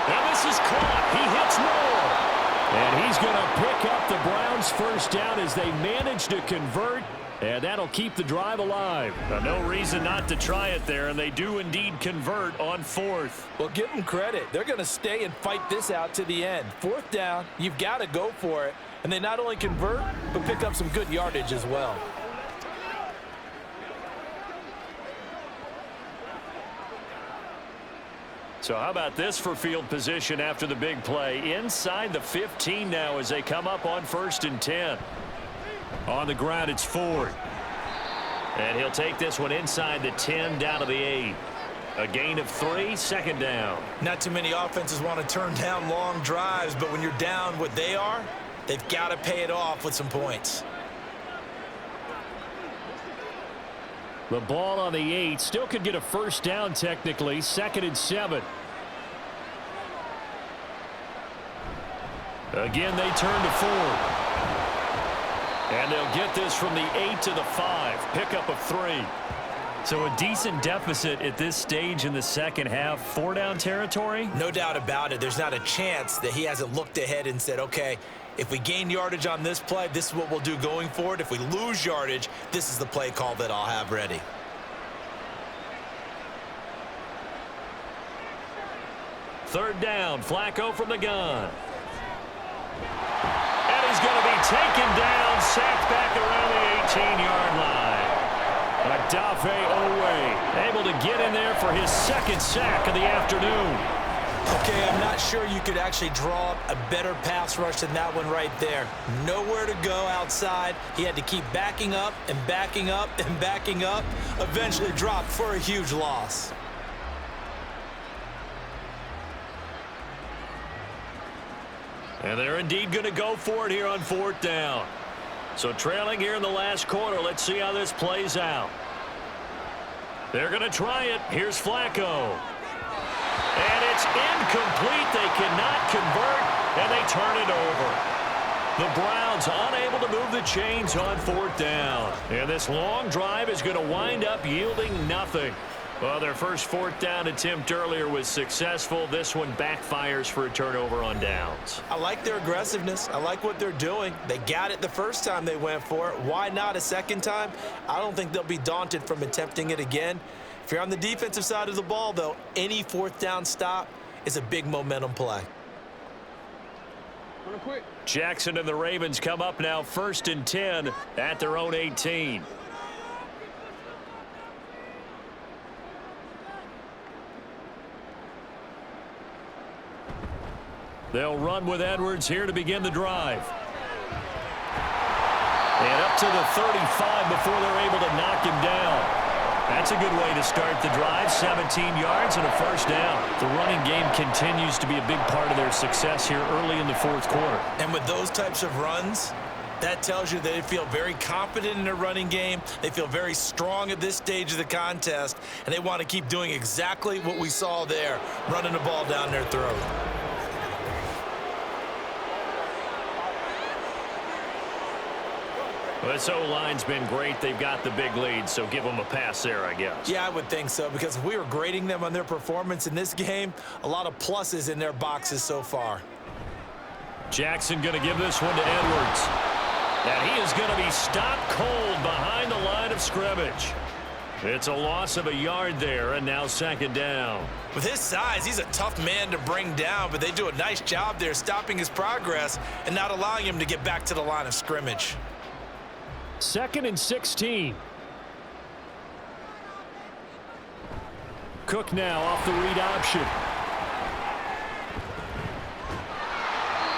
B: And this is caught. He hits more.
D: And he's going to pick up the Browns' first down as they manage to convert, and that'll keep the drive alive.
B: No reason not to try it there, and they do indeed convert on 4th.
C: Well, give them credit. They're going to stay and fight this out to the end. 4th down, you've got to go for it. And they not only convert, but pick up some good yardage as well.
B: So how about this for field position after the big play? Inside the 15 now as they come up on 1st and 10. On the ground, it's Ford. And he'll take this one inside the 10 down to the 8. A gain of 3, 2nd down.
C: Not too many offenses want to turn down long drives, but when you're down what they are, they've got to pay it off with some points.
D: The ball on the 8 still could get a first down technically. 2nd and 7.
B: Again, they turn to Ford. And they'll get this from the 8 to the 5. Pickup of 3. So a decent deficit at this stage in the second half. 4-down territory?
C: No doubt about it. There's not a chance that he hasn't looked ahead and said, okay, if we gain yardage on this play, this is what we'll do going forward. If we lose yardage, this is the play call that I'll have ready.
B: Third down, Flacco from the gun. And he's going to be taken down, sacked back around the 18-yard line. Adafe Owe able to get in there for his 2nd sack of the afternoon.
C: Okay, I'm not sure you could actually draw up a better pass rush than that one right there. Nowhere to go outside. He had to keep backing up and backing up and backing up. Eventually dropped for a huge loss.
B: And they're indeed going to go for it here on 4th down. So trailing here in the last quarter. Let's see how this plays out. They're going to try it. Here's Flacco. And it's incomplete. They cannot convert, and they turn it over. The Browns unable to move the chains on 4th down. And this long drive is going to wind up yielding nothing. Well, their first fourth down attempt earlier was successful. This one backfires for a turnover on downs.
C: I like their aggressiveness. I like what they're doing. They got it the first time they went for it. Why not a second time? I don't think they'll be daunted from attempting it again. If you're on the defensive side of the ball, though, any fourth down stop is a big momentum play.
B: Jackson and the Ravens come up now 1st and 10 at their own 18. They'll run with Edwards here to begin the drive. And up to the 35 before they're able to knock him down. That's a good way to start the drive. 17 yards and a first down. The running game continues to be a big part of their success here early in the fourth quarter.
C: And with those types of runs, that tells you they feel very confident in their running game. They feel very strong at this stage of the contest, and they want to keep doing exactly what we saw there, running the ball down their throat.
B: Well, this O-line's been great. They've got the big lead, so give them a pass there, I guess.
C: Yeah, I would think so, because if we were grading them on their performance in this game, a lot of pluses in their boxes so far.
B: Jackson going to give this one to Edwards. And he is going to be stopped cold behind the line of scrimmage. It's a loss of a yard there, and now 2nd down.
C: With his size, he's a tough man to bring down, but they do a nice job there stopping his progress and not allowing him to get back to the line of scrimmage.
D: 2nd and 16. Cook now off the read option.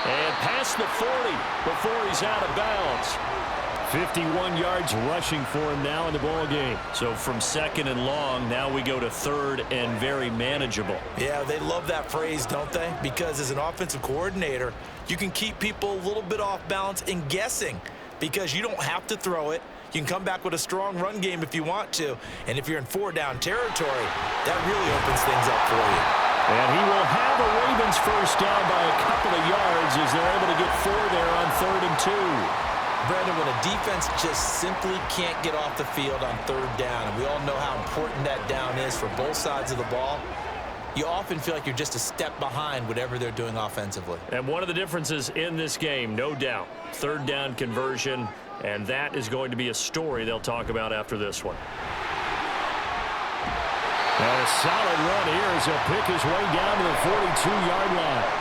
B: And past the 40 before he's out of bounds.
D: 51 yards rushing for him now in the ball game.
B: So from 2nd and long, now we go to 3rd and very manageable.
C: Yeah, they love that phrase, don't they? Because as an offensive coordinator, you can keep people a little bit off balance and guessing, because you don't have to throw it. You can come back with a strong run game if you want to. And if you're in 4-down territory, that really opens things up for you.
D: And he will have a Ravens first down by a couple of yards as they're able to get 4 there on 3rd and 2.
C: Brandon, when a defense just simply can't get off the field on 3rd down, and we all know how important that down is for both sides of the ball, you often feel like you're just a step behind whatever they're doing offensively.
B: And one of the differences in this game, no doubt, 3rd down conversion, and that is going to be a story they'll talk about after this one.
D: And a solid run here as he'll pick his way down to the 42-yard line.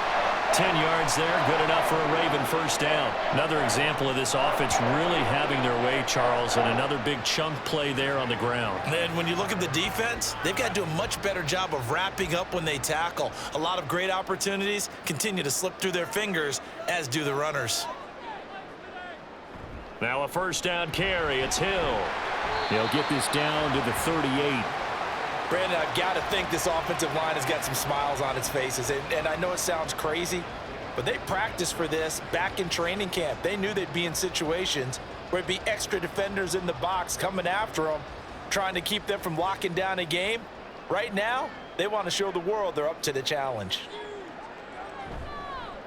B: 10 yards there, good enough for a Raven first down. Another example of this offense really having their way, Charles, and another big chunk play there on the ground.
C: And when you look at the defense, they've got to do a much better job of wrapping up when they tackle. A lot of great opportunities continue to slip through their fingers, as do the runners.
B: Now a first down carry. It's Hill.
D: He'll get this down to the 38.
C: Brandon, I've got to think this offensive line has got some smiles on its faces. And I know it sounds crazy, but they practiced for this back in training camp. They knew they'd be in situations where it'd be extra defenders in the box coming after them, trying to keep them from locking down a game. Right now, they want to show the world they're up to the challenge.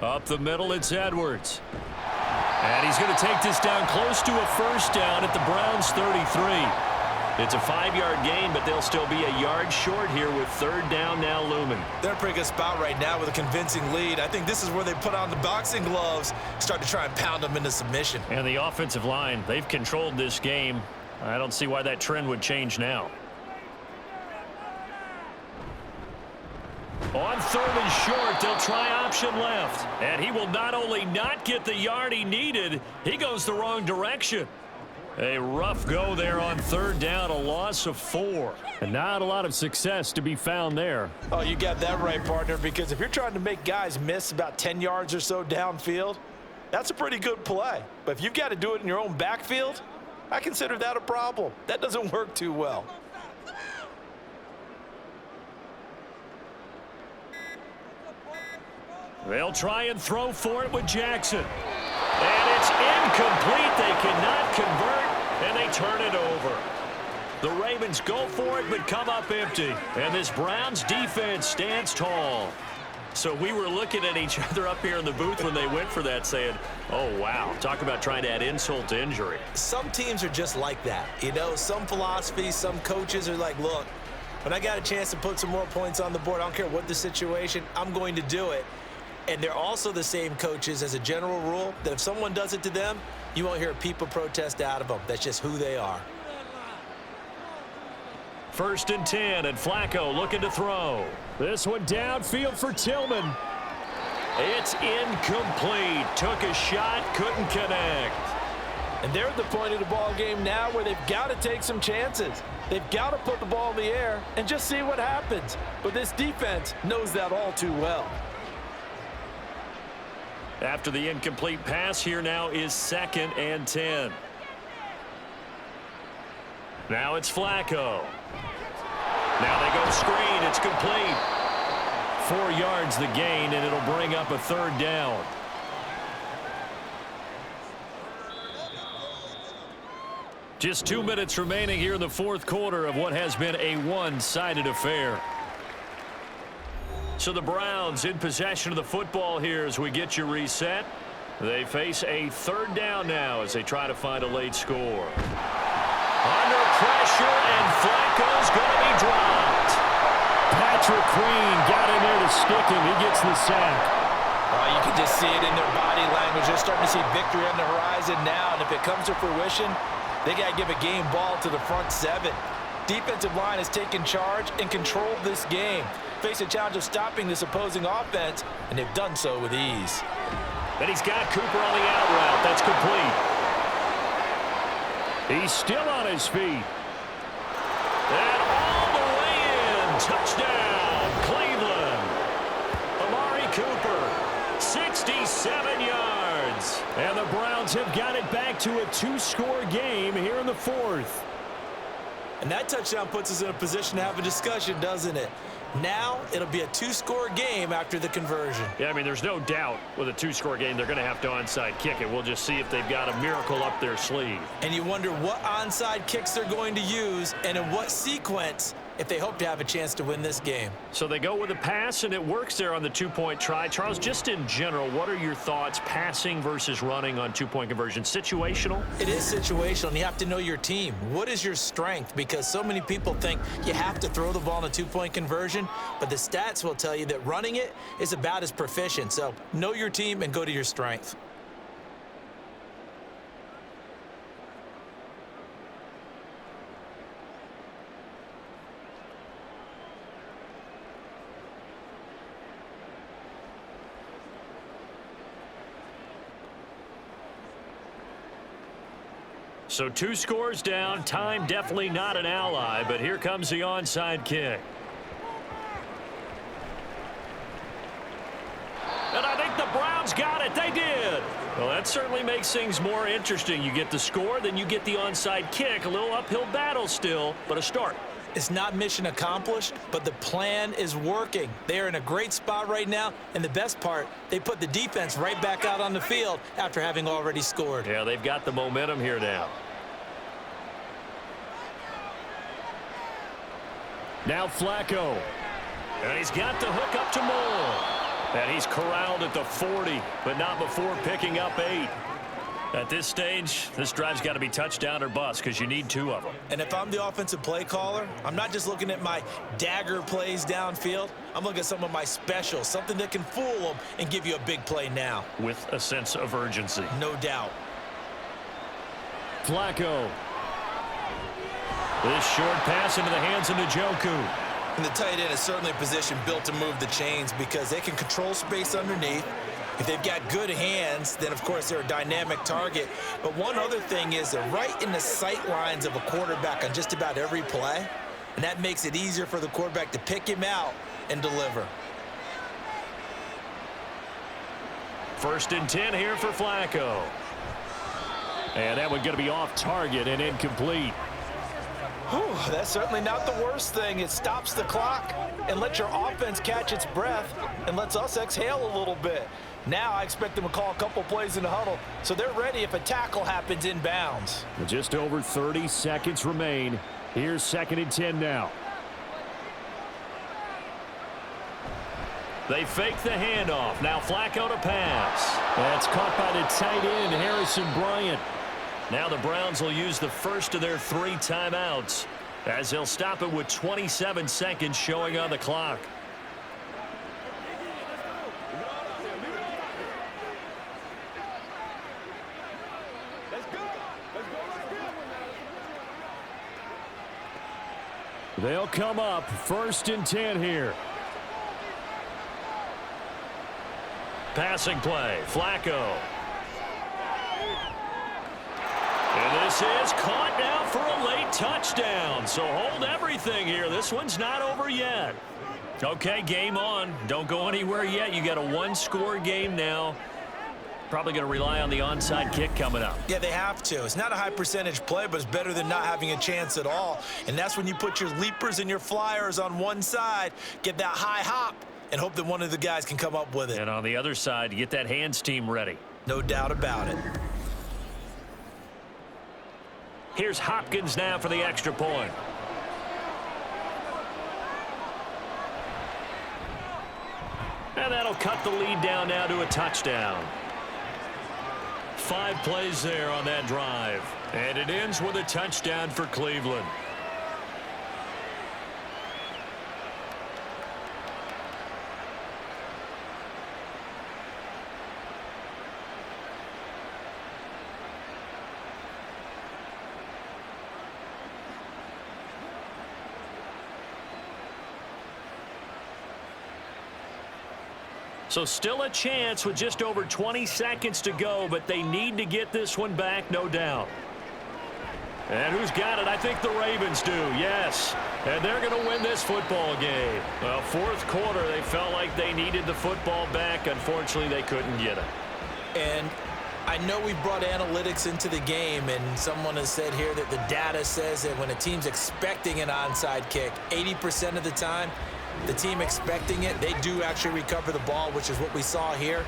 B: Up the middle, it's Edwards. And he's going to take this down close to a first down at the Browns' 33. It's a 5-yard gain, but they'll still be a yard short here with 3rd down now looming.
C: They're in a pretty good spot right now with a convincing lead. I think this is where they put on the boxing gloves, start to try and pound them into submission.
B: And the offensive line, they've controlled this game. I don't see why that trend would change now. On 3rd and short, they'll try option left. And he will not only not get the yard he needed, he goes the wrong direction. A rough go there on 3rd down, a loss of 4.
D: And not a lot of success to be found there.
C: Oh, you got that right, partner, because if you're trying to make guys miss about 10 yards or so downfield, that's a pretty good play. But if you've got to do it in your own backfield, I consider that a problem. That doesn't work too well.
B: They'll try and throw for it with Jackson. And it's incomplete. They cannot convert, and they turn it over. The Ravens go for it, but come up empty. And this Browns defense stands tall. So we were looking at each other up here in the booth when they went for that, saying, oh, wow, talk about trying to add insult to injury.
C: Some teams are just like that. You know, some philosophies, some coaches are like, look, when I got a chance to put some more points on the board, I don't care what the situation, I'm going to do it. And they're also the same coaches as a general rule that if someone does it to them, you won't hear a peep of protest out of them. That's just who they are.
B: 1st and 10, and Flacco looking to throw.
D: This one downfield for Tillman.
B: It's incomplete. Took a shot, couldn't connect.
C: And they're at the point of the ball game now where they've got to take some chances. They've got to put the ball in the air and just see what happens. But this defense knows that all too well.
B: After the incomplete pass, here now is 2nd and 10. Now it's Flacco. Now they go screen. It's complete. 4 yards the gain, and it'll bring up a 3rd down. Just 2 minutes remaining here in the 4th quarter of what has been a one-sided affair. So the Browns in possession of the football here as we get you reset. They face a 3rd down now as they try to find a late score. Under pressure, and Flacco's going to be dropped.
D: Patrick Queen got in there to stick him. He gets the sack.
C: Oh, you can just see it in their body language. They're starting to see victory on the horizon now, and if it comes to fruition, they got to give a game ball to the front 7. Defensive line has taken charge and controlled this game. Face a challenge of stopping this opposing offense, and they've done so with ease.
B: And he's got Cooper on the out route. That's complete.
D: He's still on his feet.
B: And all the way in. Touchdown, Cleveland. Amari Cooper, 67 yards.
D: And the Browns have got it back to a 2-score game here in the 4th.
C: And that touchdown puts us in a position to have a discussion, doesn't it? Now it'll be a 2-score game after the conversion.
B: Yeah, I mean, there's no doubt with a 2-score game they're going to have to onside kick it. We'll just see if they've got a miracle up their sleeve.
C: And you wonder what onside kicks they're going to use and in what sequence if they hope to have a chance to win this game.
B: So they go with a pass, and it works there on the 2-point try. Charles, just in general, what are your thoughts passing versus running on 2-point conversion? Situational?
C: It is situational, and you have to know your team. What is your strength? Because so many people think you have to throw the ball in a 2-point conversion, but the stats will tell you that running it is about as proficient. So know your team and go to your strength.
B: So 2 scores down. Time definitely not an ally, but here comes the onside kick. And I think the Browns got it. They did. Well, that certainly makes things more interesting. You get the score, then you get the onside kick. A little uphill battle still, but a start.
C: It's not mission accomplished, but the plan is working. They are in a great spot right now, and the best part, they put the defense right back out on the field after having already scored.
B: Yeah, they've got the momentum here now.
D: Now Flacco.
B: And he's got the hook up to Moore. And he's corralled at the 40, but not before picking up 8. At this stage, this drive's got to be touchdown or bust because you need 2 of them.
C: And if I'm the offensive play caller, I'm not just looking at my dagger plays downfield. I'm looking at some of my specials, something that can fool them and give you a big play now.
B: With a sense of urgency.
C: No doubt.
D: Flacco.
B: This short pass into the hands of Njoku.
C: And the tight end is certainly a position built to move the chains because they can control space underneath. If they've got good hands, then, of course, they're a dynamic target. But one other thing is they're right in the sight lines of a quarterback on just about every play, and that makes it easier for the quarterback to pick him out and deliver.
B: 1st and 10 here for Flacco.
D: And that one going to be off target and incomplete.
C: Whew, that's certainly not the worst thing. It stops the clock and lets your offense catch its breath and lets us exhale a little bit. Now I expect them to call a couple plays in the huddle, so they're ready if a tackle happens inbounds.
D: Just over 30 seconds remain. Here's 2nd and 10 now.
B: They fake the handoff. Now Flacco to pass.
D: That's caught by the tight end, Harrison Bryant.
B: Now the Browns will use the first of their 3 timeouts.
D: as they'll stop it with 27 seconds showing on the clock. They'll come up 1st and 10 here. Passing play, Flacco. And this is caught now for a late touchdown. So hold everything here. This one's not over yet. Okay, game on. Don't go anywhere yet. You got a one-score game now. Probably going to rely on the onside kick coming up.
C: Yeah, they have to. It's not a high percentage play, but it's better than not having a chance at all. And that's when you put your leapers and your flyers on one side, get that high hop, and hope that one of the guys can come up with it.
D: And on the other side, you get that hands team ready.
C: No doubt about it.
D: Here's Hopkins now for the extra point. And that'll cut the lead down now to a touchdown. 5 plays there on that drive. And it ends with a touchdown for Cleveland. So still a chance with just over 20 seconds to go, but they need to get this one back, no doubt. And who's got it? I think the Ravens do, yes. And they're going to win this football game. Well, 4th quarter, they felt like they needed the football back. Unfortunately, they couldn't get it.
C: And I know we brought analytics into the game, and someone has said here that the data says that when a team's expecting an onside kick, 80% of the time, the team expecting it, they do actually recover the ball, which is what we saw here.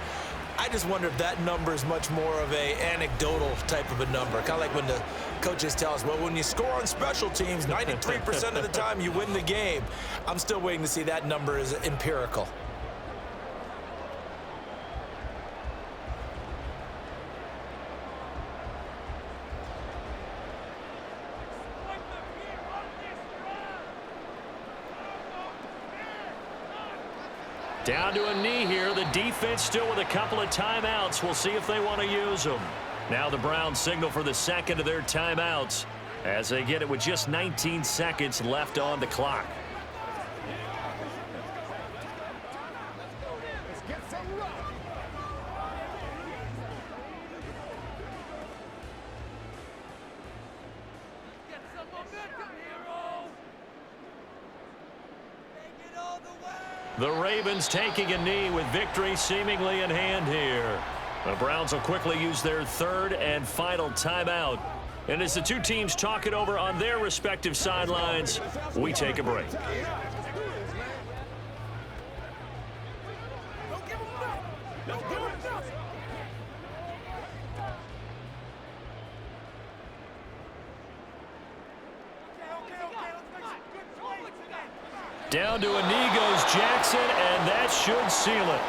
C: I just wonder if that number is much more of a anecdotal type of a number. Kind of like when the coaches tell us, well, when you score on special teams, 93% of the time you win the game. I'm still waiting to see that number is empirical.
D: Down to a knee here. The defense still with a couple of timeouts. We'll see if they want to use them. Now the Browns signal for the second of their timeouts as they get it with just 19 seconds left on the clock. The Ravens taking a knee with victory seemingly in hand here. The Browns will quickly use their 3rd and final timeout. And as the two teams talk it over on their respective sidelines, we take a break. Down to a knee goes Jackson, and that should seal it.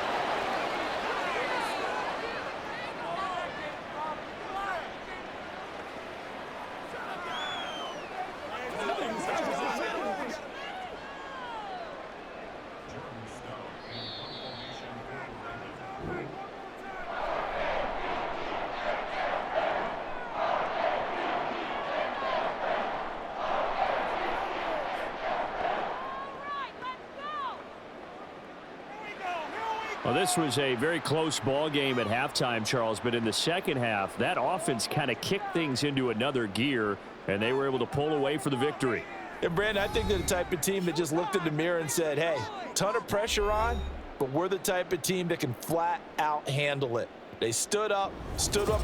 D: Well, this was a very close ball game at halftime, Charles, but in the second half, that offense kind of kicked things into another gear, and they were able to pull away for the victory.
C: And, Brandon, I think they're the type of team that just looked in the mirror and said, hey, ton of pressure on, but we're the type of team that can flat out handle it. They stood up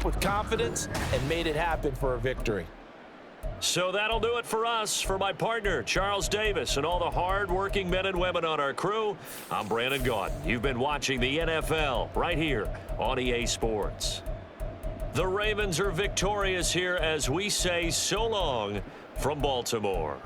C: with confidence, and made it happen for a victory.
D: So that'll do it for us. For my partner, Charles Davis, and all the hard-working men and women on our crew, I'm Brandon Gaudin. You've been watching the NFL right here on EA Sports. The Ravens are victorious here as we say so long from Baltimore.